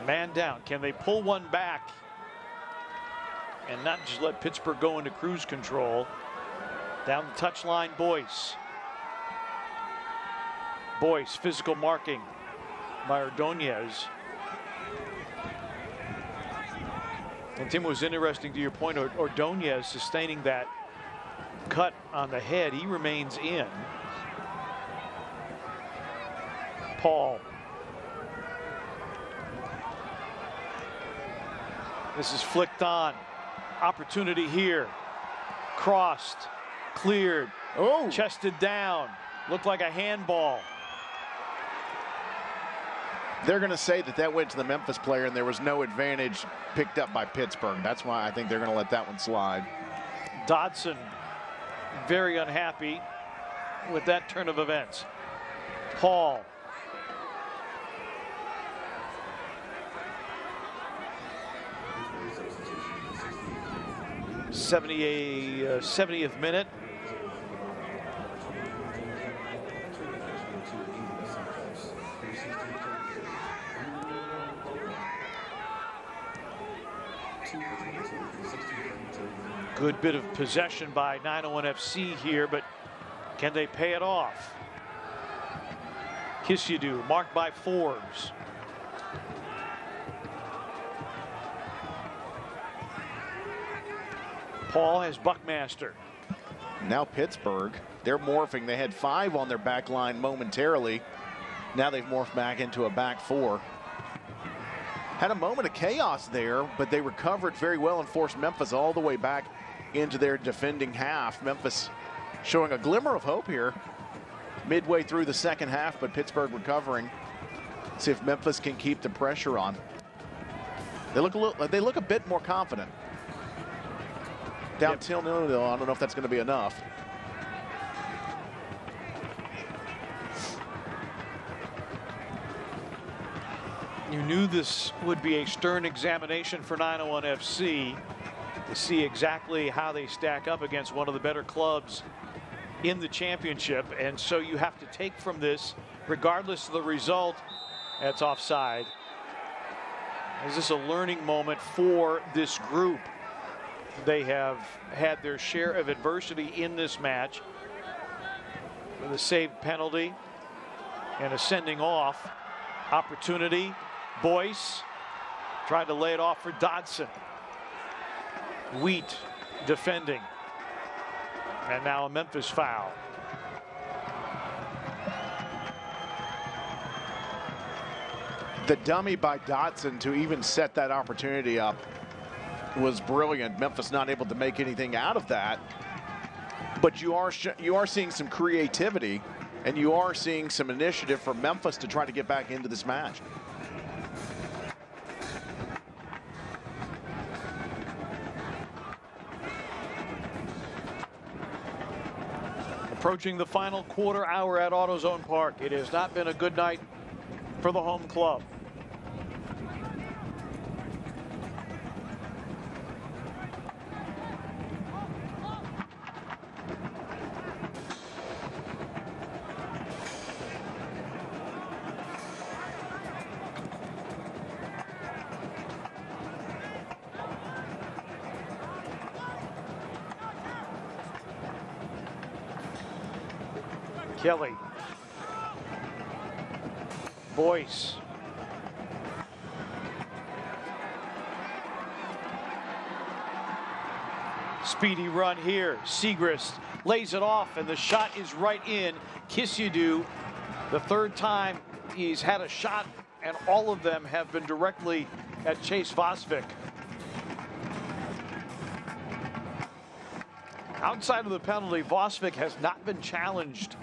Man down. Can they pull one back and not just let Pittsburgh go into cruise control? Down the touchline, Boyce. Boyce, physical marking by Ordonez. And Tim, was interesting to your point, Ordonez sustaining that cut on the head. He remains in. Paul. This is flicked on. Opportunity here. Crossed. Cleared. Oh. Chested down. Looked like a handball. They're going to say that that went to the Memphis player and there was no advantage picked up by Pittsburgh. That's why I think they're going to let that one slide. Dodson very unhappy with that turn of events. Paul. – 70th minute. Good bit of possession by 901 FC here, but can they pay it off? Kissyadou marked by Forbes. Paul has Buckmaster. Now Pittsburgh, they're morphing. They had 5 on their back line momentarily. Now they've morphed back into a back 4. Had a moment of chaos there, but they recovered very well and forced Memphis all the way back into their defending half. Memphis showing a glimmer of hope here midway through the second half, but Pittsburgh recovering. See if Memphis can keep the pressure on. They look a bit more confident. Down till nil, I don't know if that's going to be enough. You knew this would be a stern examination for 901 FC to see exactly how they stack up against one of the better clubs in the championship. And so you have to take from this, regardless of the result, that's offside. Is this a learning moment for this group? They have had their share of adversity in this match with a saved penalty and a sending off opportunity. Boyce tried to lay it off for Dodson. Wheat defending. And now a Memphis foul. The dummy by Dodson to even set that opportunity up was brilliant. Memphis not able to make anything out of that. But you are seeing some creativity and you are seeing some initiative from Memphis to try to get back into this match. Approaching the final quarter hour at AutoZone Park. It has not been a good night for the home club. Kelly. Boyce. Speedy run here. Segrist lays it off and the shot is right in. Kissyadou, the third time he's had a shot and all of them have been directly at Chase Vosvik. Outside of the penalty, Vosvik has not been challenged.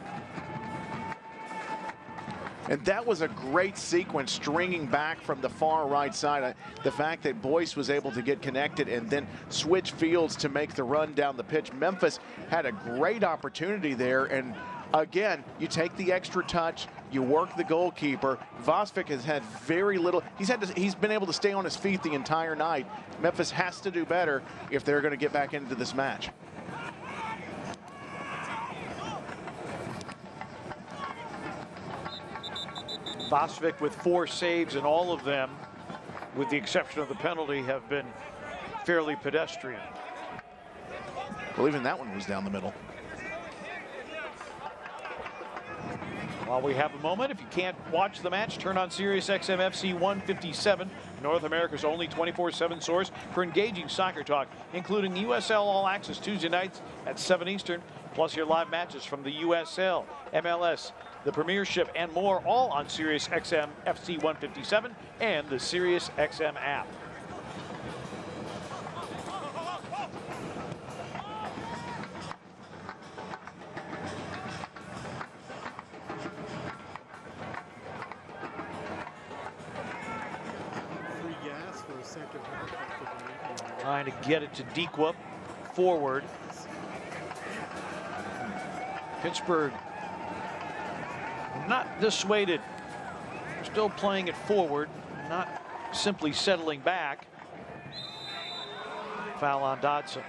And that was a great sequence, stringing back from the far right side. The fact that Boyce was able to get connected and then switch fields to make the run down the pitch. Memphis had a great opportunity there. And again, you take the extra touch, you work the goalkeeper. Vosvik has had very little. He's been able to stay on his feet the entire night. Memphis has to do better if they're going to get back into this match. Vosvik with 4 saves and all of them with the exception of the penalty, have been fairly pedestrian. Well, even that one was down the middle. While we have a moment, if you can't watch the match, turn on Sirius XM FC 157, North America's only 24/7 source for engaging soccer talk, including USL All Access Tuesday nights at 7 Eastern, plus your live matches from the USL, MLS, the Premiership, and more, all on Sirius XM FC 157 and the Sirius XM app. Trying to get it to Dequa, forward. Pittsburgh not dissuaded. Still playing it forward, not simply settling back. Foul on Dodson.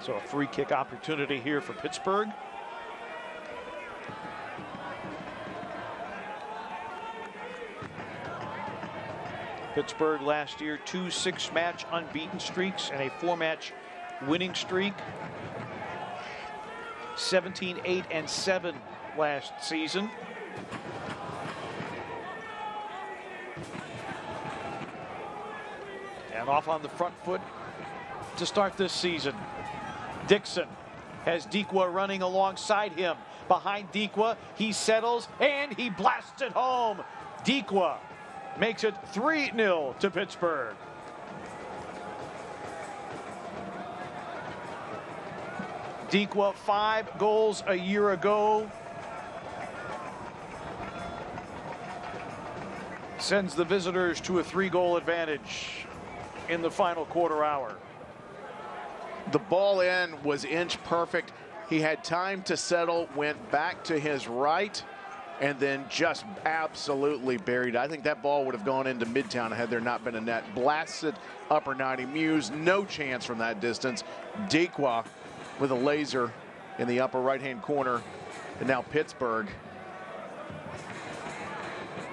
So a free kick opportunity here for Pittsburgh. Pittsburgh last year, 2 6-match unbeaten streaks and a 4-match winning streak. 17-8-7 last season. And off on the front foot to start this season. Dixon has Dequa running alongside him. Behind Dequa, he settles and he blasts it home. Dequa makes it 3-0 to Pittsburgh. Dequa, 5 goals a year ago. Sends the visitors to a 3-goal advantage in the final quarter hour. The ball in was inch perfect. He had time to settle, went back to his right, and then just absolutely buried. I think that ball would have gone into Midtown had there not been a net. Blasted upper 90. Muse, no chance from that distance. Dequa with a laser in the upper right-hand corner. And now Pittsburgh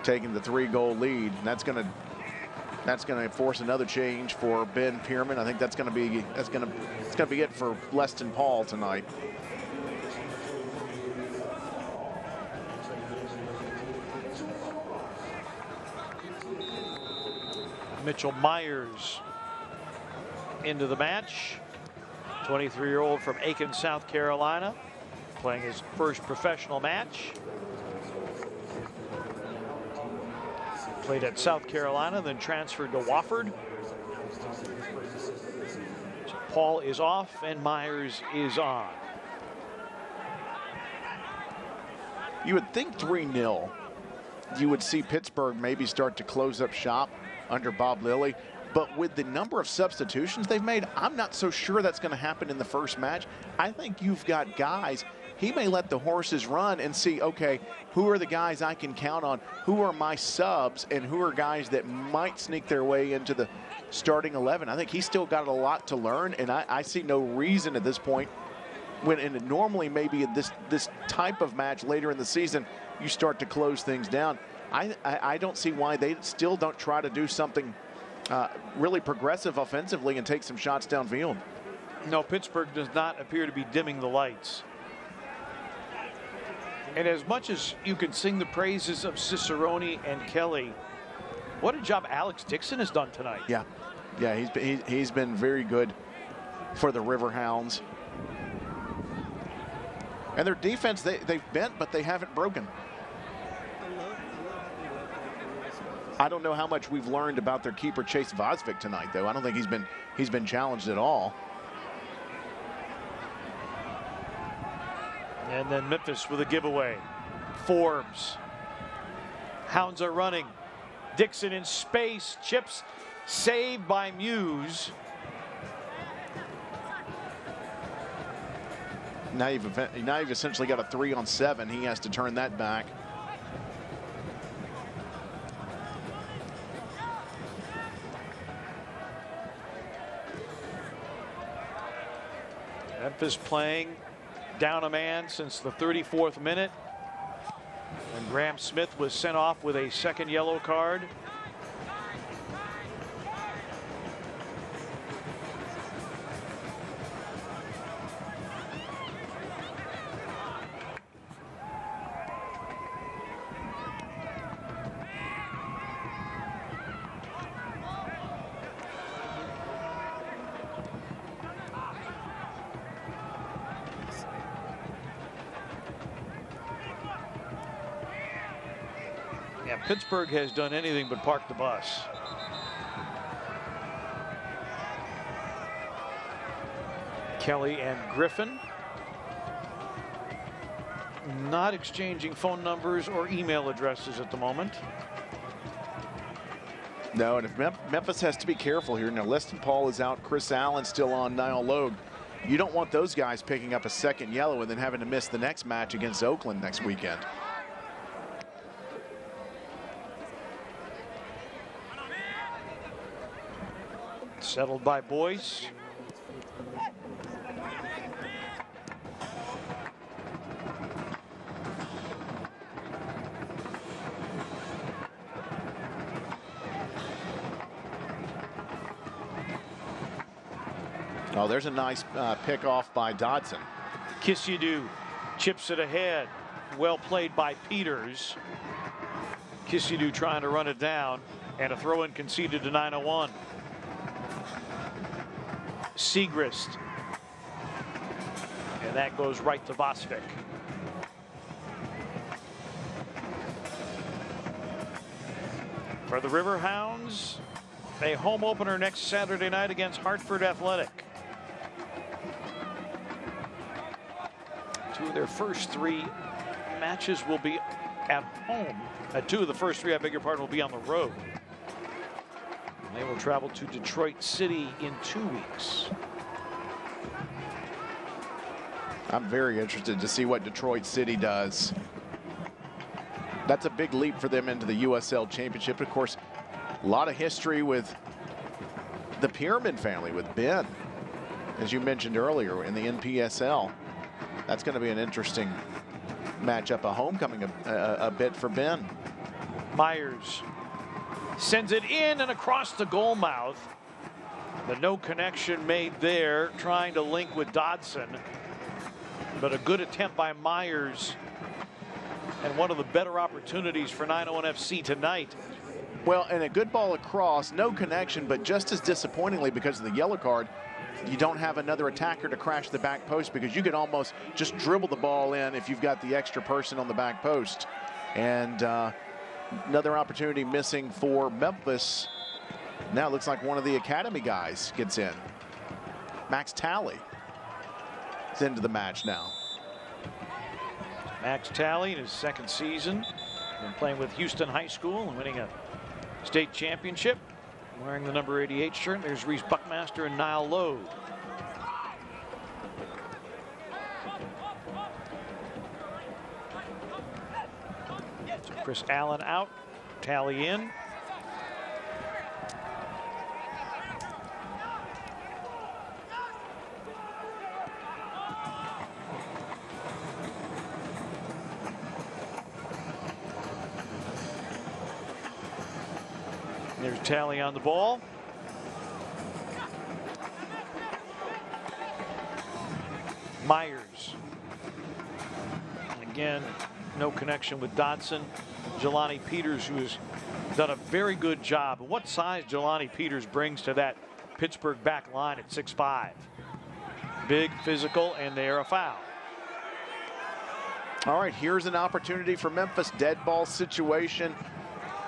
taking the 3-goal lead. And that's going to force another change for Ben Pierman. I think it's going to be it for Leston Paul tonight. Mitchell Myers into the match. 23-year-old from Aiken, South Carolina, playing his first professional match. Played at South Carolina, then transferred to Wofford. So Paul is off and Myers is on. You would think 3-0. You would see Pittsburgh maybe start to close up shop under Bob Lilly. But with the number of substitutions they've made, I'm not so sure that's going to happen in the first match. I think you've got guys. He may let the horses run and see, okay, who are the guys I can count on? Who are my subs and who are guys that might sneak their way into the starting 11? I think he's still got a lot to learn, and I see no reason at this point when normally maybe in this type of match later in the season, you start to close things down. I don't see why they still don't try to do something really progressive offensively and take some shots downfield. No, Pittsburgh does not appear to be dimming the lights. And as much as you can sing the praises of Cicerone and Kelly, what a job Alex Dixon has done tonight. Yeah, he's been very good for the Riverhounds. And their defense, they've bent, but they haven't broken. I don't know how much we've learned about their keeper Chase Vosvik tonight, though. I don't think he's been challenged at all. And then Memphis with a giveaway. Forbes. Hounds are running. Dixon in space. Chips saved by Muse. Now you've essentially got a 3-on-7. He has to turn that back. Memphis playing down a man since the 34th minute. And Graham Smith was sent off with a second yellow card. Yeah, Pittsburgh has done anything but park the bus. Kelly and Griffin not exchanging phone numbers or email addresses at the moment. No, and if Memphis has to be careful here. Now, Leston Paul is out. Chris Allen still on Niall Logue. You don't want those guys picking up a second yellow and then having to miss the next match against Oakland next weekend. Settled by Boyce. Oh, there's a nice pick off by Dodson. Kissidu chips it ahead. Well played by Peters. Kissidu trying to run it down, and a throw-in conceded to 901. Segrist. And that goes right to Vosvik. For the Riverhounds, a home opener next Saturday night against Hartford Athletic. Two of their first three matches will be at home. Two of the first three, I beg your pardon, will be on the road. They will travel to Detroit City in 2 weeks. I'm very interested to see what Detroit City does. That's a big leap for them into the USL Championship. Of course, a lot of history with the Pyramid family, with Ben, as you mentioned earlier, in the NPSL. That's going to be an interesting matchup, a homecoming a bit for Ben. Myers sends it in and across the goal mouth. The no connection made there, trying to link with Dodson. But a good attempt by Myers, and one of the better opportunities for 901 FC tonight. Well, and a good ball across, no connection, but just as disappointingly, because of the yellow card, you don't have another attacker to crash the back post, because you can almost just dribble the ball in if you've got the extra person on the back post. And another opportunity missing for Memphis. Now it looks like one of the academy guys gets in. Max Talley is into the match now. Max Talley in his second season. Been playing with Houston High School and winning a state championship. Wearing the number 88 shirt. There's Reese Buckmaster and Niall Lowe. So Chris Allen out, Talley in. There's Talley on the ball. Myers. Again, no connection with Dodson. Jelani Peters, who has done a very good job. What size Jelani Peters brings to that Pittsburgh back line at 6'5". Big, physical, and they're a foul. All right, here's an opportunity for Memphis. Dead ball situation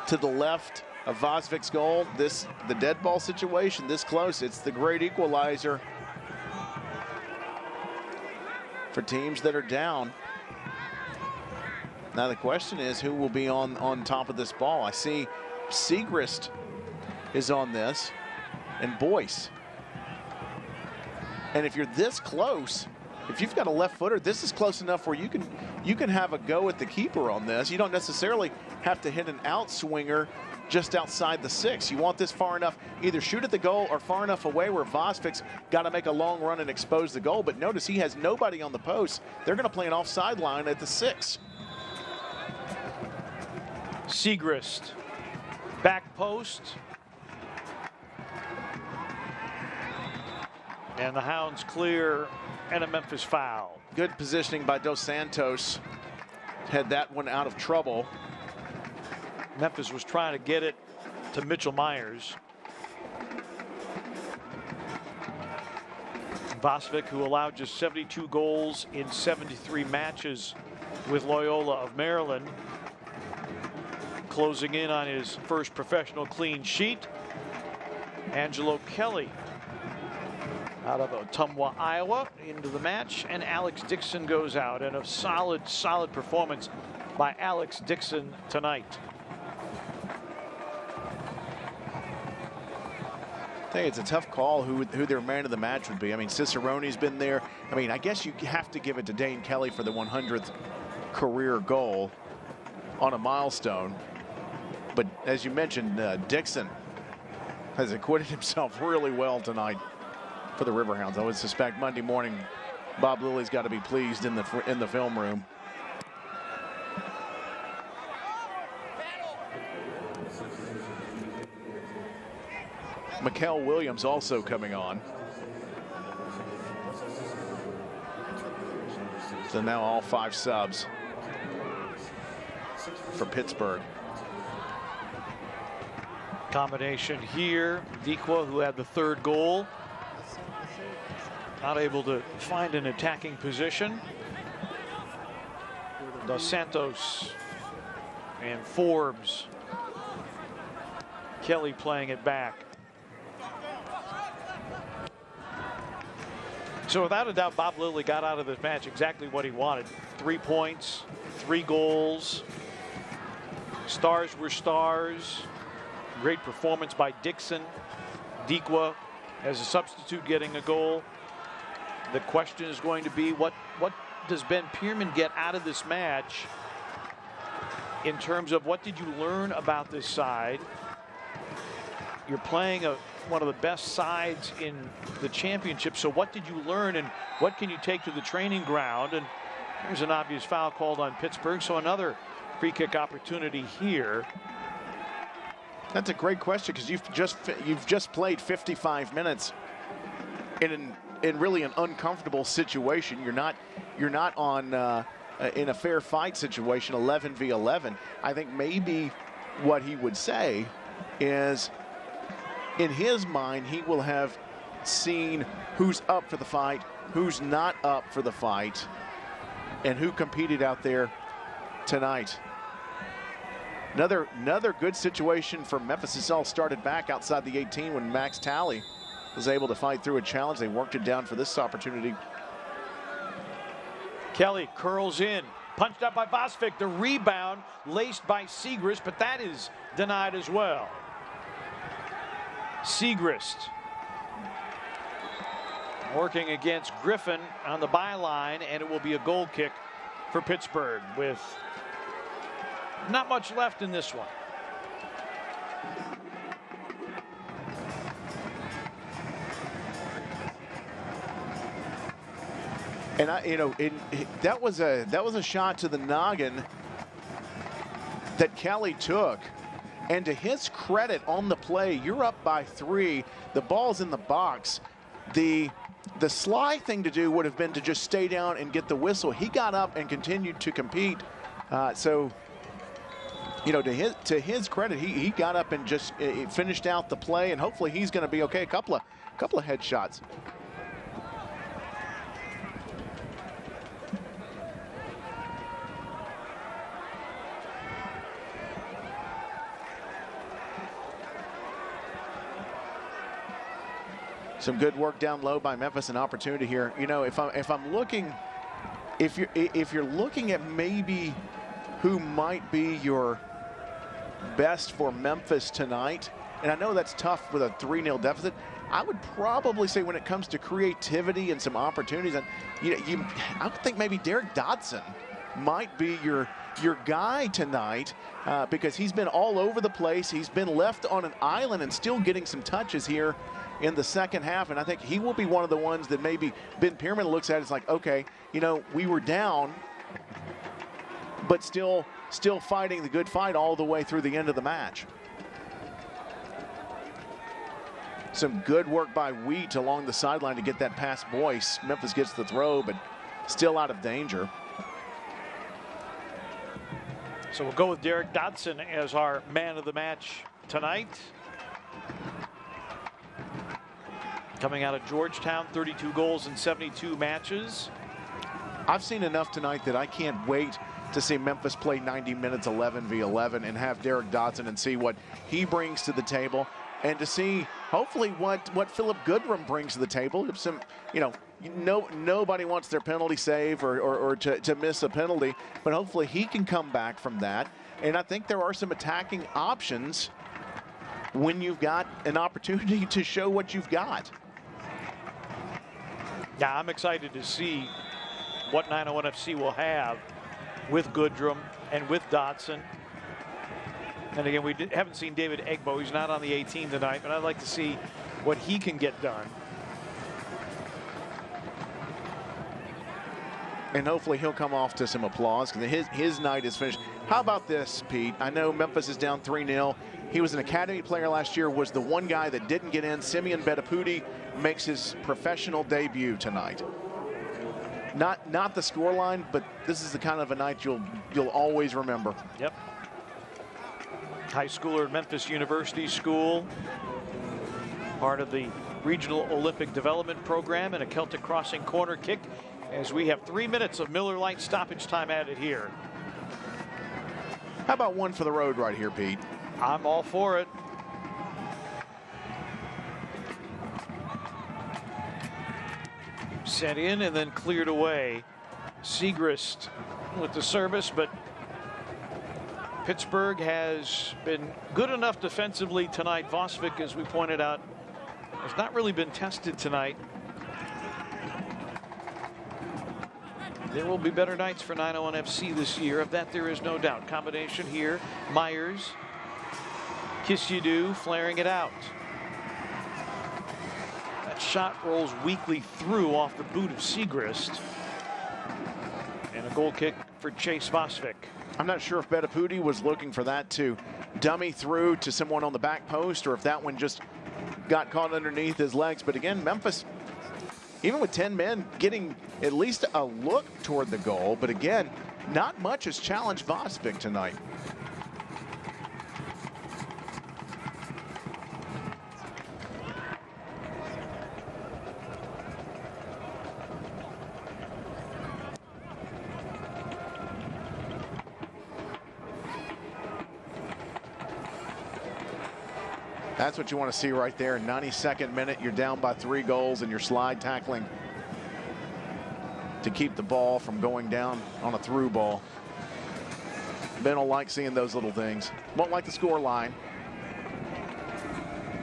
to the left of Vosvik's goal. The dead ball situation this close. It's the great equalizer for teams that are down. Now the question is, who will be on top of this ball? I see Segrist is on this, and Boyce. And if you're this close, if you've got a left footer, this is close enough where you can have a go at the keeper on this. You don't necessarily have to hit an outswinger just outside the 6. You want this far enough, either shoot at the goal or far enough away where Vosvik's got to make a long run and expose the goal. But notice he has nobody on the post. They're going to play an offside line at the 6. Segrist, back post. And the Hounds clear, and a Memphis foul. Good positioning by Dos Santos. Had that one out of trouble. Memphis was trying to get it to Mitchell Myers. Vosvik, who allowed just 72 goals in 73 matches with Loyola of Maryland, closing in on his first professional clean sheet. Angelo Kelly out of Ottumwa, Iowa, into the match, and Alex Dixon goes out. And a solid performance by Alex Dixon tonight. I think it's a tough call who their man of the match would be. I mean, Cicerone's been there. I mean, I guess you have to give it to Dane Kelly for the 100th career goal on a milestone. But as you mentioned, Dixon has acquitted himself really well tonight for the Riverhounds. I would suspect Monday morning, Bob Lilly's got to be pleased in the film room. Mikael Williams also coming on. So now all 5 subs for Pittsburgh. Combination here. Dikwa, who had the 3rd goal, not able to find an attacking position. Dos Santos and Forbes. Kelly playing it back. So without a doubt, Bob Lilly got out of this match exactly what he wanted. 3 points, 3 goals. Stars were stars. Great performance by Dixon. Dikwa as a substitute getting a goal. The question is going to be, what does Ben Pierman get out of this match in terms of what did you learn about this side? You're playing one of the best sides in the championship, so what did you learn and what can you take to the training ground? And there's an obvious foul called on Pittsburgh, so another free kick opportunity here. That's a great question, because you've just played 55 minutes in really an uncomfortable situation. You're not on in a fair fight situation, 11 v 11. I think maybe what he would say is, in his mind, he will have seen who's up for the fight, who's not up for the fight, and who competed out there tonight. Another good situation for Memphis. This all started back outside the 18 when Max Talley was able to fight through a challenge. They worked it down for this opportunity. Kelly curls in, punched up by Vosvik. The rebound laced by Segrist, but that is denied as well. Segrist working against Griffin on the byline, and it will be a goal kick for Pittsburgh with not much left in this one. And that was a shot to the noggin that Kelly took. And to his credit, on the play, you're up by 3. The ball's in the box. The sly thing to do would have been to just stay down and get the whistle. He got up and continued to compete. So, to his credit, he got up and just finished out the play, and hopefully he's going to be okay. A couple of headshots. Some good work down low by Memphis, an opportunity here. If you're looking at maybe who might be your best for Memphis tonight, and I know that's tough with a 3-0 deficit, I would probably say when it comes to creativity and some opportunities, and I would think maybe Derek Dodson might be your guy tonight, because he's been all over the place. He's been left on an island and still getting some touches here in the second half, and I think he will be one of the ones that maybe Ben Pierman looks at as like, okay, we were down, but still fighting the good fight all the way through the end of the match. Some good work by Wheat along the sideline to get that past Boyce. Memphis gets the throw, but still out of danger. So we'll go with Derek Dodson as our man of the match tonight. Coming out of Georgetown, 32 goals in 72 matches. I've seen enough tonight that I can't wait to see Memphis play 90 minutes 11v11 and have Derek Dodson and see what he brings to the table, and to see hopefully what Philip Goodrum brings to the table. Some, nobody wants their penalty save or to miss a penalty, but hopefully he can come back from that. And I think there are some attacking options when you've got an opportunity to show what you've got. Yeah, I'm excited to see what 901 FC will have with Goodrum and with Dodson. And again, we haven't seen David Egbo. He's not on the 18 tonight, but I'd like to see what he can get done. And hopefully he'll come off to some applause, because his night is finished. How about this, Pete? I know Memphis is down 3-0. He was an academy player last year, was the one guy that didn't get in. Simeon Betaputi makes his professional debut tonight. Not the scoreline, but this is the kind of a night you'll always remember. Yep. High schooler at Memphis University School. Part of the Regional Olympic Development Program, and a Celtic crossing corner kick as we have 3 minutes of Miller Lite stoppage time added here. How about one for the road right here, Pete? I'm all for it. Sent in and then cleared away. Siegrist with the service, but Pittsburgh has been good enough defensively tonight. Vosvik, as we pointed out, has not really been tested tonight. There will be better nights for 901 FC this year. Of that, there is no doubt. Combination here. Myers. Kiss you do, flaring it out. That shot rolls weakly through off the boot of Siegrist. And a goal kick for Chase Vosvik. I'm not sure if Betaputi was looking for that to dummy through to someone on the back post, or if that one just got caught underneath his legs. But again, Memphis, even with 10 men, getting at least a look toward the goal. But again, not much has challenged Vosvik tonight. That's what you want to see right there. 92nd minute, you're down by 3 goals, and you're slide tackling to keep the ball from going down on a through ball. Ben will like seeing those little things. Won't like the score line,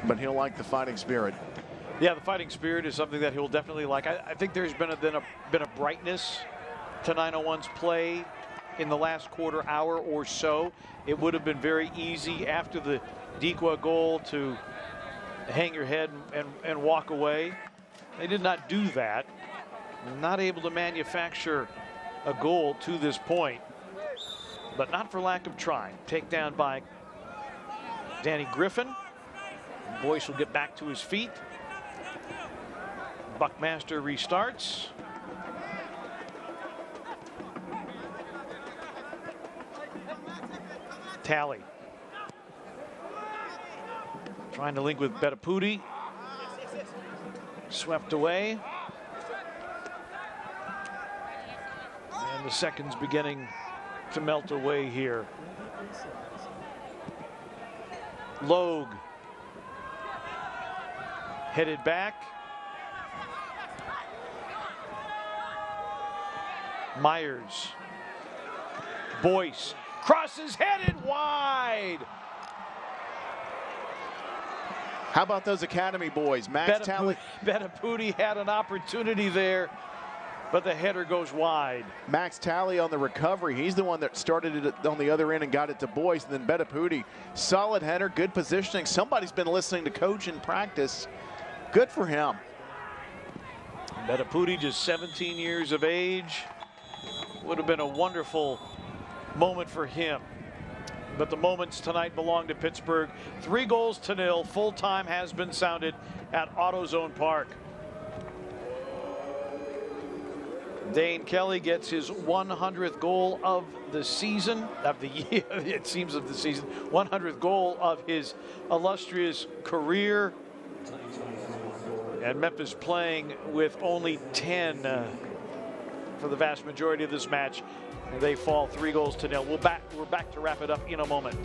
but he'll like the fighting spirit. Yeah, the fighting spirit is something that he'll definitely like. I think there's been a brightness to 901's play in the last quarter hour or so. It would have been very easy after the Dikwa goal to hang your head and walk away. They did not do that. Not able to manufacture a goal to this point, but not for lack of trying. Takedown by Danny Griffin. Boyce will get back to his feet. Buckmaster restarts. Tally. Trying to link with Betaputi. Swept away. And the seconds beginning to melt away here. Logue. Headed back. Myers. Boyce. Crosses, headed wide. How about those academy boys? Max Tally. Betaputi had an opportunity there, but the header goes wide. Max Tally on the recovery. He's the one that started it on the other end and got it to Boyce. And then Betaputi, solid header, good positioning. Somebody's been listening to coach in practice. Good for him. Betaputi, just 17 years of age. Would have been a wonderful moment for him. But the moments tonight belong to Pittsburgh. 3-0. Full time has been sounded at AutoZone Park. Dane Kelly gets his 100th goal of the season, of the year, it seems, of the season. 100th goal of his illustrious career. And Memphis playing with only 10 for the vast majority of this match. And they fall 3-0. We're back to wrap it up in a moment.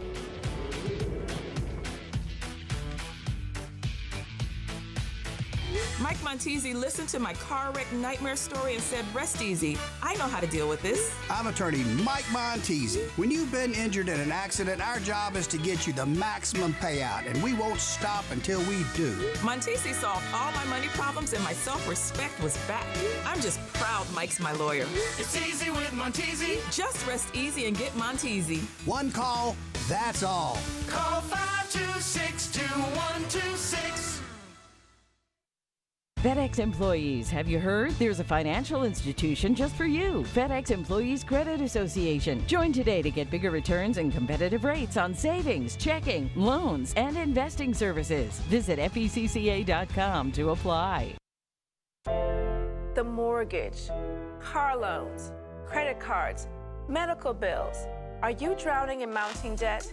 Mike Montesi listened to my car wreck nightmare story and said, rest easy. I know how to deal with this. I'm attorney Mike Montesi. When you've been injured in an accident, our job is to get you the maximum payout, and we won't stop until we do. Montesi solved all my money problems and my self-respect was back. I'm just proud Mike's my lawyer. It's easy with Montesi. Just rest easy and get Montesi. One call, that's all. Call 526-2126. FedEx employees, have you heard? There's a financial institution just for you. FedEx Employees Credit Association. Join today to get bigger returns and competitive rates on savings, checking, loans, and investing services. Visit FECCA.com to apply. The mortgage, car loans, credit cards, medical bills. Are you drowning in mounting debt?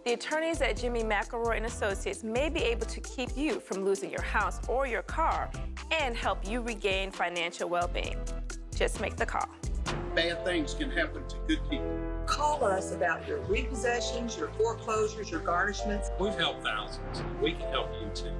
The attorneys at Jimmy McElroy and Associates may be able to keep you from losing your house or your car and help you regain financial well-being. Just make the call. Bad things can happen to good people. Call us about your repossessions, your foreclosures, your garnishments. We've helped thousands. We can help you too.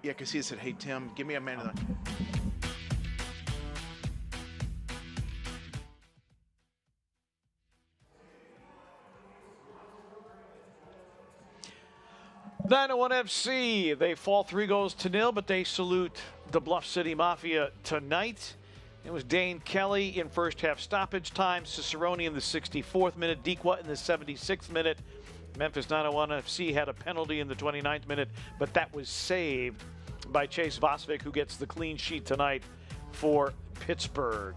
Yeah, because he said, hey, Tim, give me a man of the... (901) FC, they fall 3-0, but they salute the Bluff City Mafia tonight. It was Dane Kelly in first half stoppage time, Cicerone in the 64th minute, Dequa in the 76th minute. Memphis 901 FC had a penalty in the 29th minute, but that was saved by Chase Vosvik, who gets the clean sheet tonight for Pittsburgh.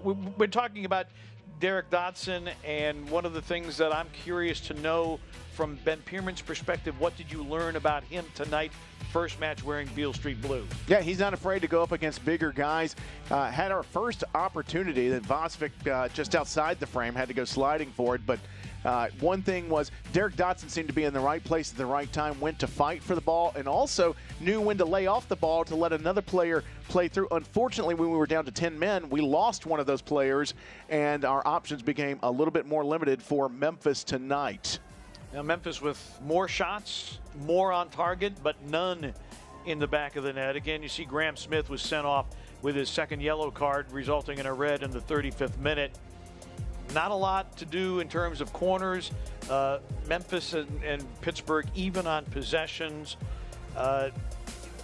We're talking about Derek Dodson, and one of the things that I'm curious to know from Ben Pierman's perspective, what did you learn about him tonight? First match wearing Beale Street blue. Yeah, he's not afraid to go up against bigger guys. Had our first opportunity that Vosvik just outside the frame, had to go sliding for it, but one thing was Derek Dodson seemed to be in the right place at the right time, went to fight for the ball, and also knew when to lay off the ball to let another player play through. Unfortunately, when we were down to 10 men, we lost one of those players, and our options became a little bit more limited for Memphis tonight. Now Memphis with more shots, more on target, but none in the back of the net. Again, you see Graham Smith was sent off with his second yellow card, resulting in a red in the 35th minute. Not a lot to do in terms of corners. Memphis and Pittsburgh even on possessions.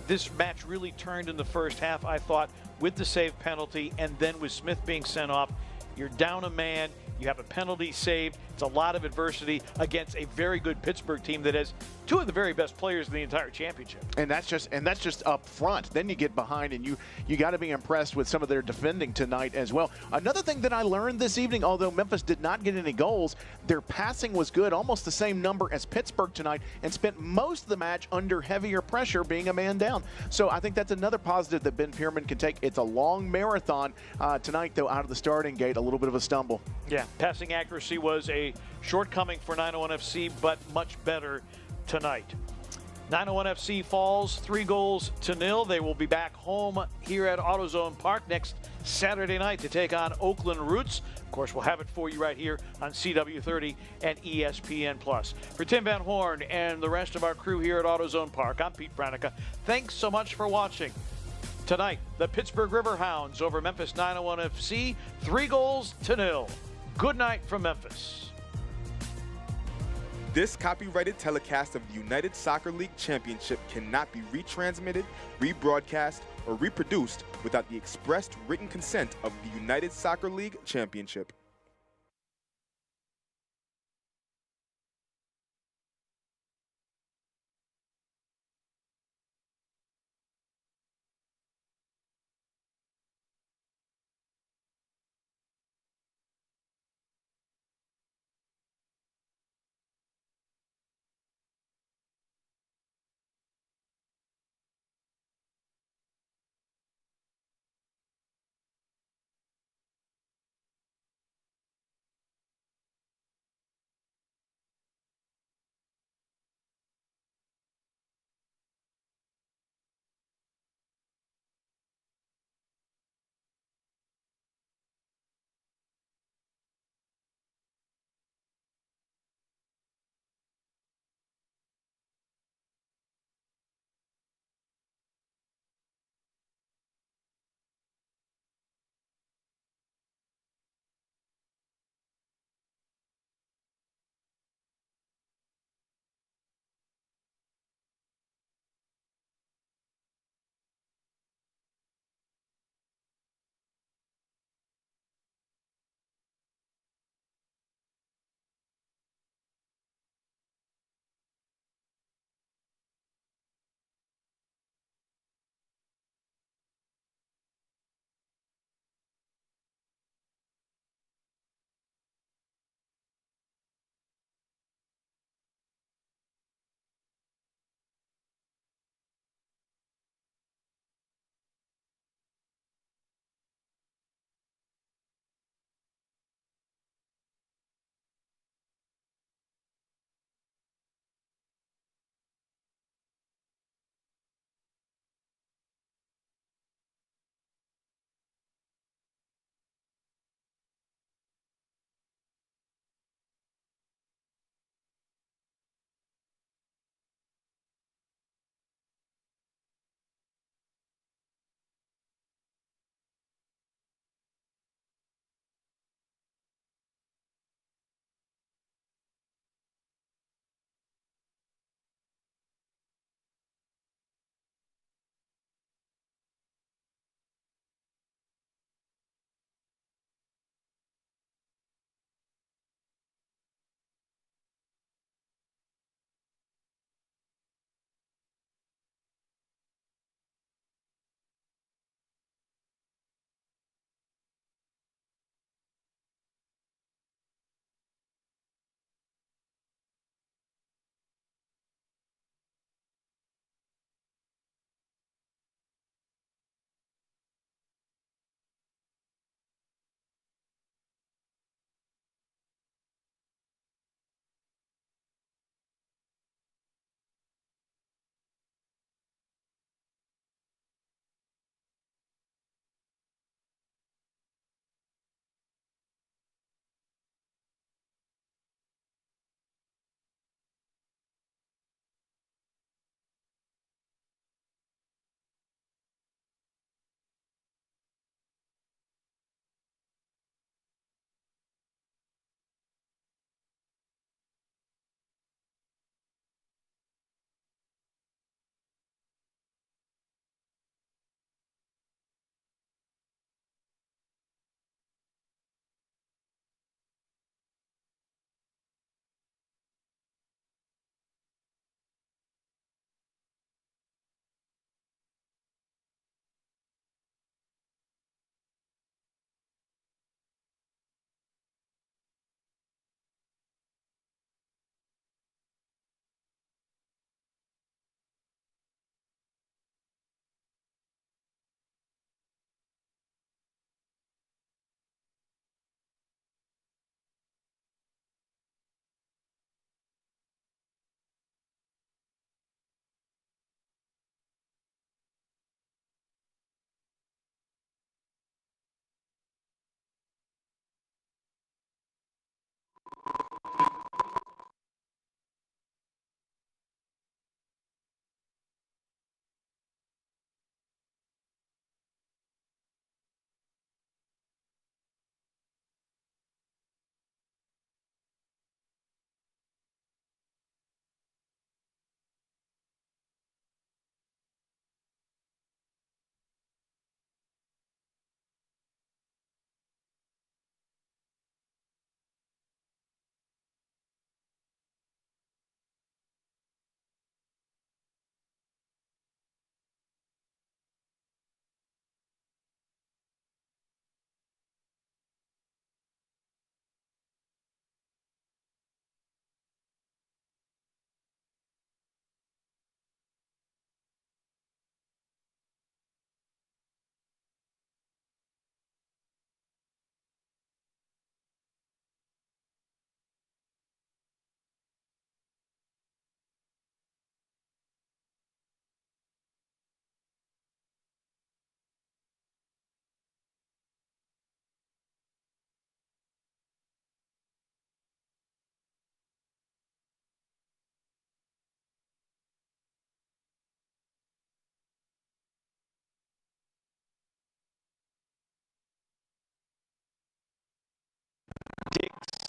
This match really turned in the first half, I thought, with the save penalty, and then with Smith being sent off. You're down a man. You have a penalty saved. It's a lot of adversity against a very good Pittsburgh team that has two of the very best players in the entire championship. And that's just up front. Then you get behind, and you got to be impressed with some of their defending tonight as well. Another thing that I learned this evening, although Memphis did not get any goals, their passing was good, almost the same number as Pittsburgh tonight, and spent most of the match under heavier pressure, being a man down. So I think that's another positive that Ben Pierman can take. It's a long marathon tonight, though, out of the starting gate, a little bit of a stumble. Yeah, passing accuracy was a shortcoming for 901 FC, but much better tonight. 901 FC falls 3-0. They will be back home here at AutoZone Park next Saturday night to take on Oakland Roots. Of course, we'll have it for you right here on CW30 and ESPN+. For Tim Van Horn and the rest of our crew here at AutoZone Park, I'm Pete Pranica. Thanks so much for watching. Tonight, the Pittsburgh Riverhounds over Memphis 901 FC, 3-0. Good night from Memphis. This copyrighted telecast of the United Soccer League Championship cannot be retransmitted, rebroadcast, or reproduced without the expressed written consent of the United Soccer League Championship.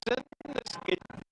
This